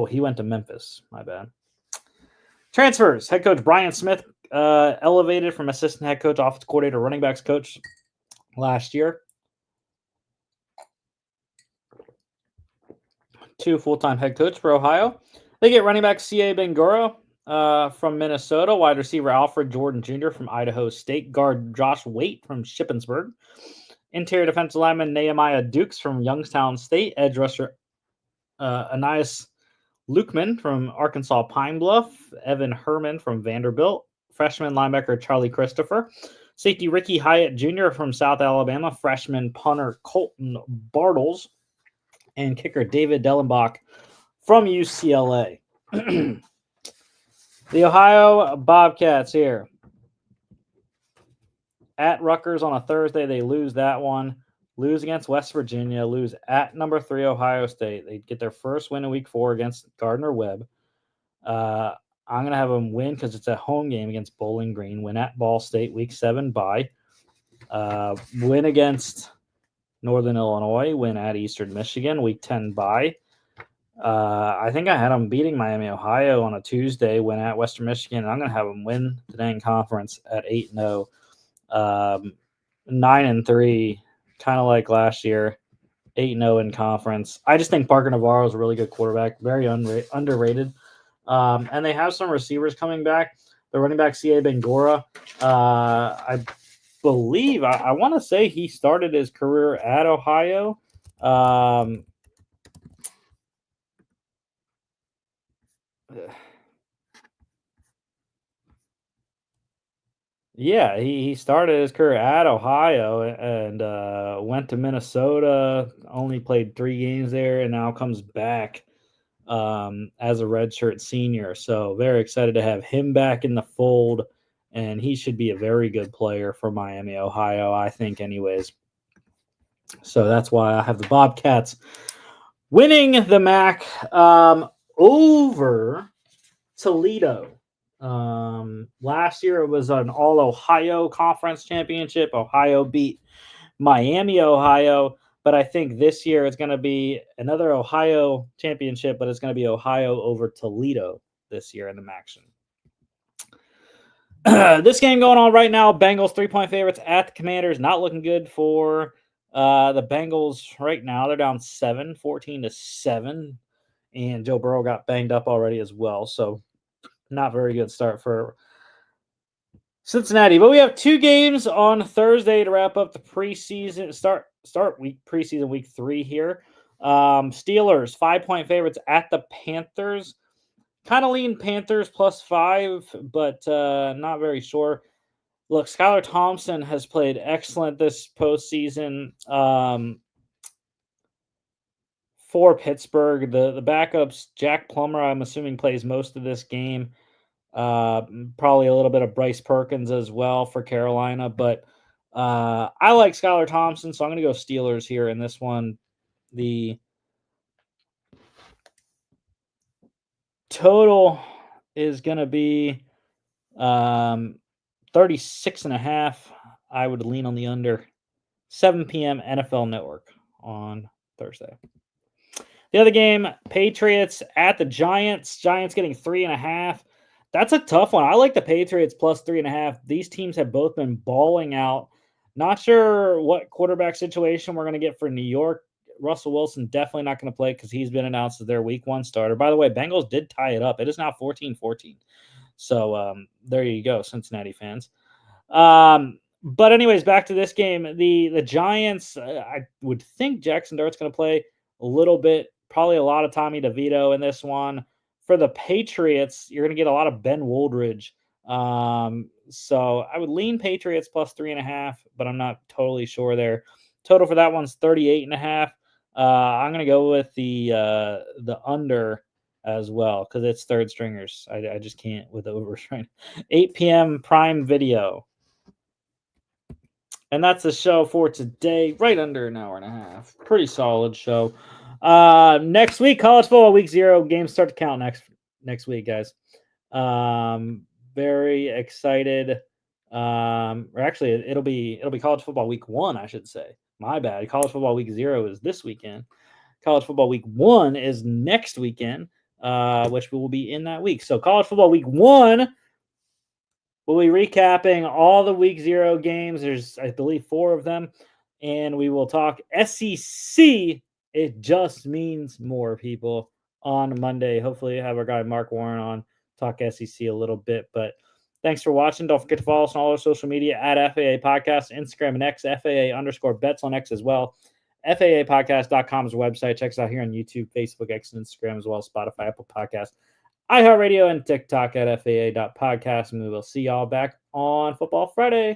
He went to Memphis. My bad. Transfers. Head coach Brian Smith elevated from assistant head coach, offensive coordinator, running backs coach last year. 2 full-time head coach for Ohio. They get running back C.A. Bangura from Minnesota, wide receiver Alfred Jordan Jr. from Idaho State, guard Josh Waite from Shippensburg, interior defensive lineman Nehemiah Dukes from Youngstown State, edge rusher Anais Lukeman from Arkansas Pine Bluff, Evan Herman from Vanderbilt, freshman linebacker Charlie Christopher, safety Ricky Hyatt Jr. from South Alabama, freshman punter Colton Bartles, and kicker David Dellenbach from UCLA. The Ohio Bobcats here. At Rutgers on a Thursday, they lose that one. Lose against West Virginia. Lose at number 3 Ohio State. They get their first win in week 4 against Gardner-Webb. I'm going to have them win because it's a home game against Bowling Green. Win at Ball State, week 7 bye. Win against Northern Illinois. Win at Eastern Michigan, week 10 bye. I think I had them beating Miami, Ohio on a Tuesday. Win at Western Michigan. I'm going to have them win the dang conference at 8-0. 9-3, kind of like last year. 8-0 in conference. I just think Parker Navarro is a really good quarterback. Very underrated. And they have some receivers coming back. The running back, C.A. Bangura. I believe, I want to say he started his career at Ohio. Yeah, he started his career at Ohio and went to Minnesota, only played 3 games there, and now comes back as a redshirt senior. So very excited to have him back in the fold, and he should be a very good player for Miami, Ohio, I think anyways. So that's why I have the Bobcats winning the MAC over Toledo. Last year it was an all-Ohio conference championship. Ohio beat Miami, Ohio. But I think this year it's going to be another Ohio championship, but it's going to be Ohio over Toledo this year in the MACtion. This game going on right now, Bengals 3-point favorites at the Commanders. Not looking good for the Bengals right now. They're down 14-7. And Joe Burrow got banged up already as well. So not very good start for Cincinnati. But we have 2 games on Thursday to wrap up the preseason. Start preseason week 3 here. Steelers, 5-point favorites at the Panthers. Kind of lean Panthers +5, but not very sure. Look, Skylar Thompson has played excellent this postseason for Pittsburgh. The backups, Jack Plummer, I'm assuming plays most of this game. Probably a little bit of Bryce Perkins as well for Carolina, but I like Skylar Thompson, so I'm going to go Steelers here in this one. The total is going to be 36.5. I would lean on the under. 7 p.m. NFL Network on Thursday. The other game, Patriots at the Giants. Giants getting 3.5. That's a tough one. I like the Patriots +3.5. These teams have both been balling out. Not sure what quarterback situation we're going to get for New York. Russell Wilson definitely not going to play because he's been announced as their week 1 starter. By the way, Bengals did tie it up. It is now 14-14. So there you go, Cincinnati fans. But anyways, back to this game. The Giants, I would think Jackson Dart's going to play a little bit, probably a lot of Tommy DeVito in this one. For the Patriots, you're going to get a lot of Ben Woldridge. So I would lean Patriots +3.5, but I'm not totally sure there. Total for that one's 38.5. I'm going to go with the under as well because it's third stringers. I just can't with overs right. 8 p.m. Prime Video. And that's the show for today. Right under an hour and a half. Pretty solid show. Next week, college football week 0. Games start to count next week, guys. Very excited. Or actually, it'll be college football week 1, I should say. My bad. College football week 0 is this weekend. College football week 1 is next weekend, which will be in that week. So college football week 1. We'll be recapping all the week 0 games. There's, I believe, 4 of them. And we will talk SEC. It just means more, people, on Monday. Hopefully have our guy Mark Warren on, talk SEC a little bit. But thanks for watching. Don't forget to follow us on all our social media at FAA Podcast, Instagram and X, FAA_bets on X as well. FAApodcast.com is the website. Check us out here on YouTube, Facebook, X, and Instagram, as well as Spotify, Apple Podcasts, iHeartRadio, and TikTok at FAA.podcast. And we will see y'all back on Football Friday.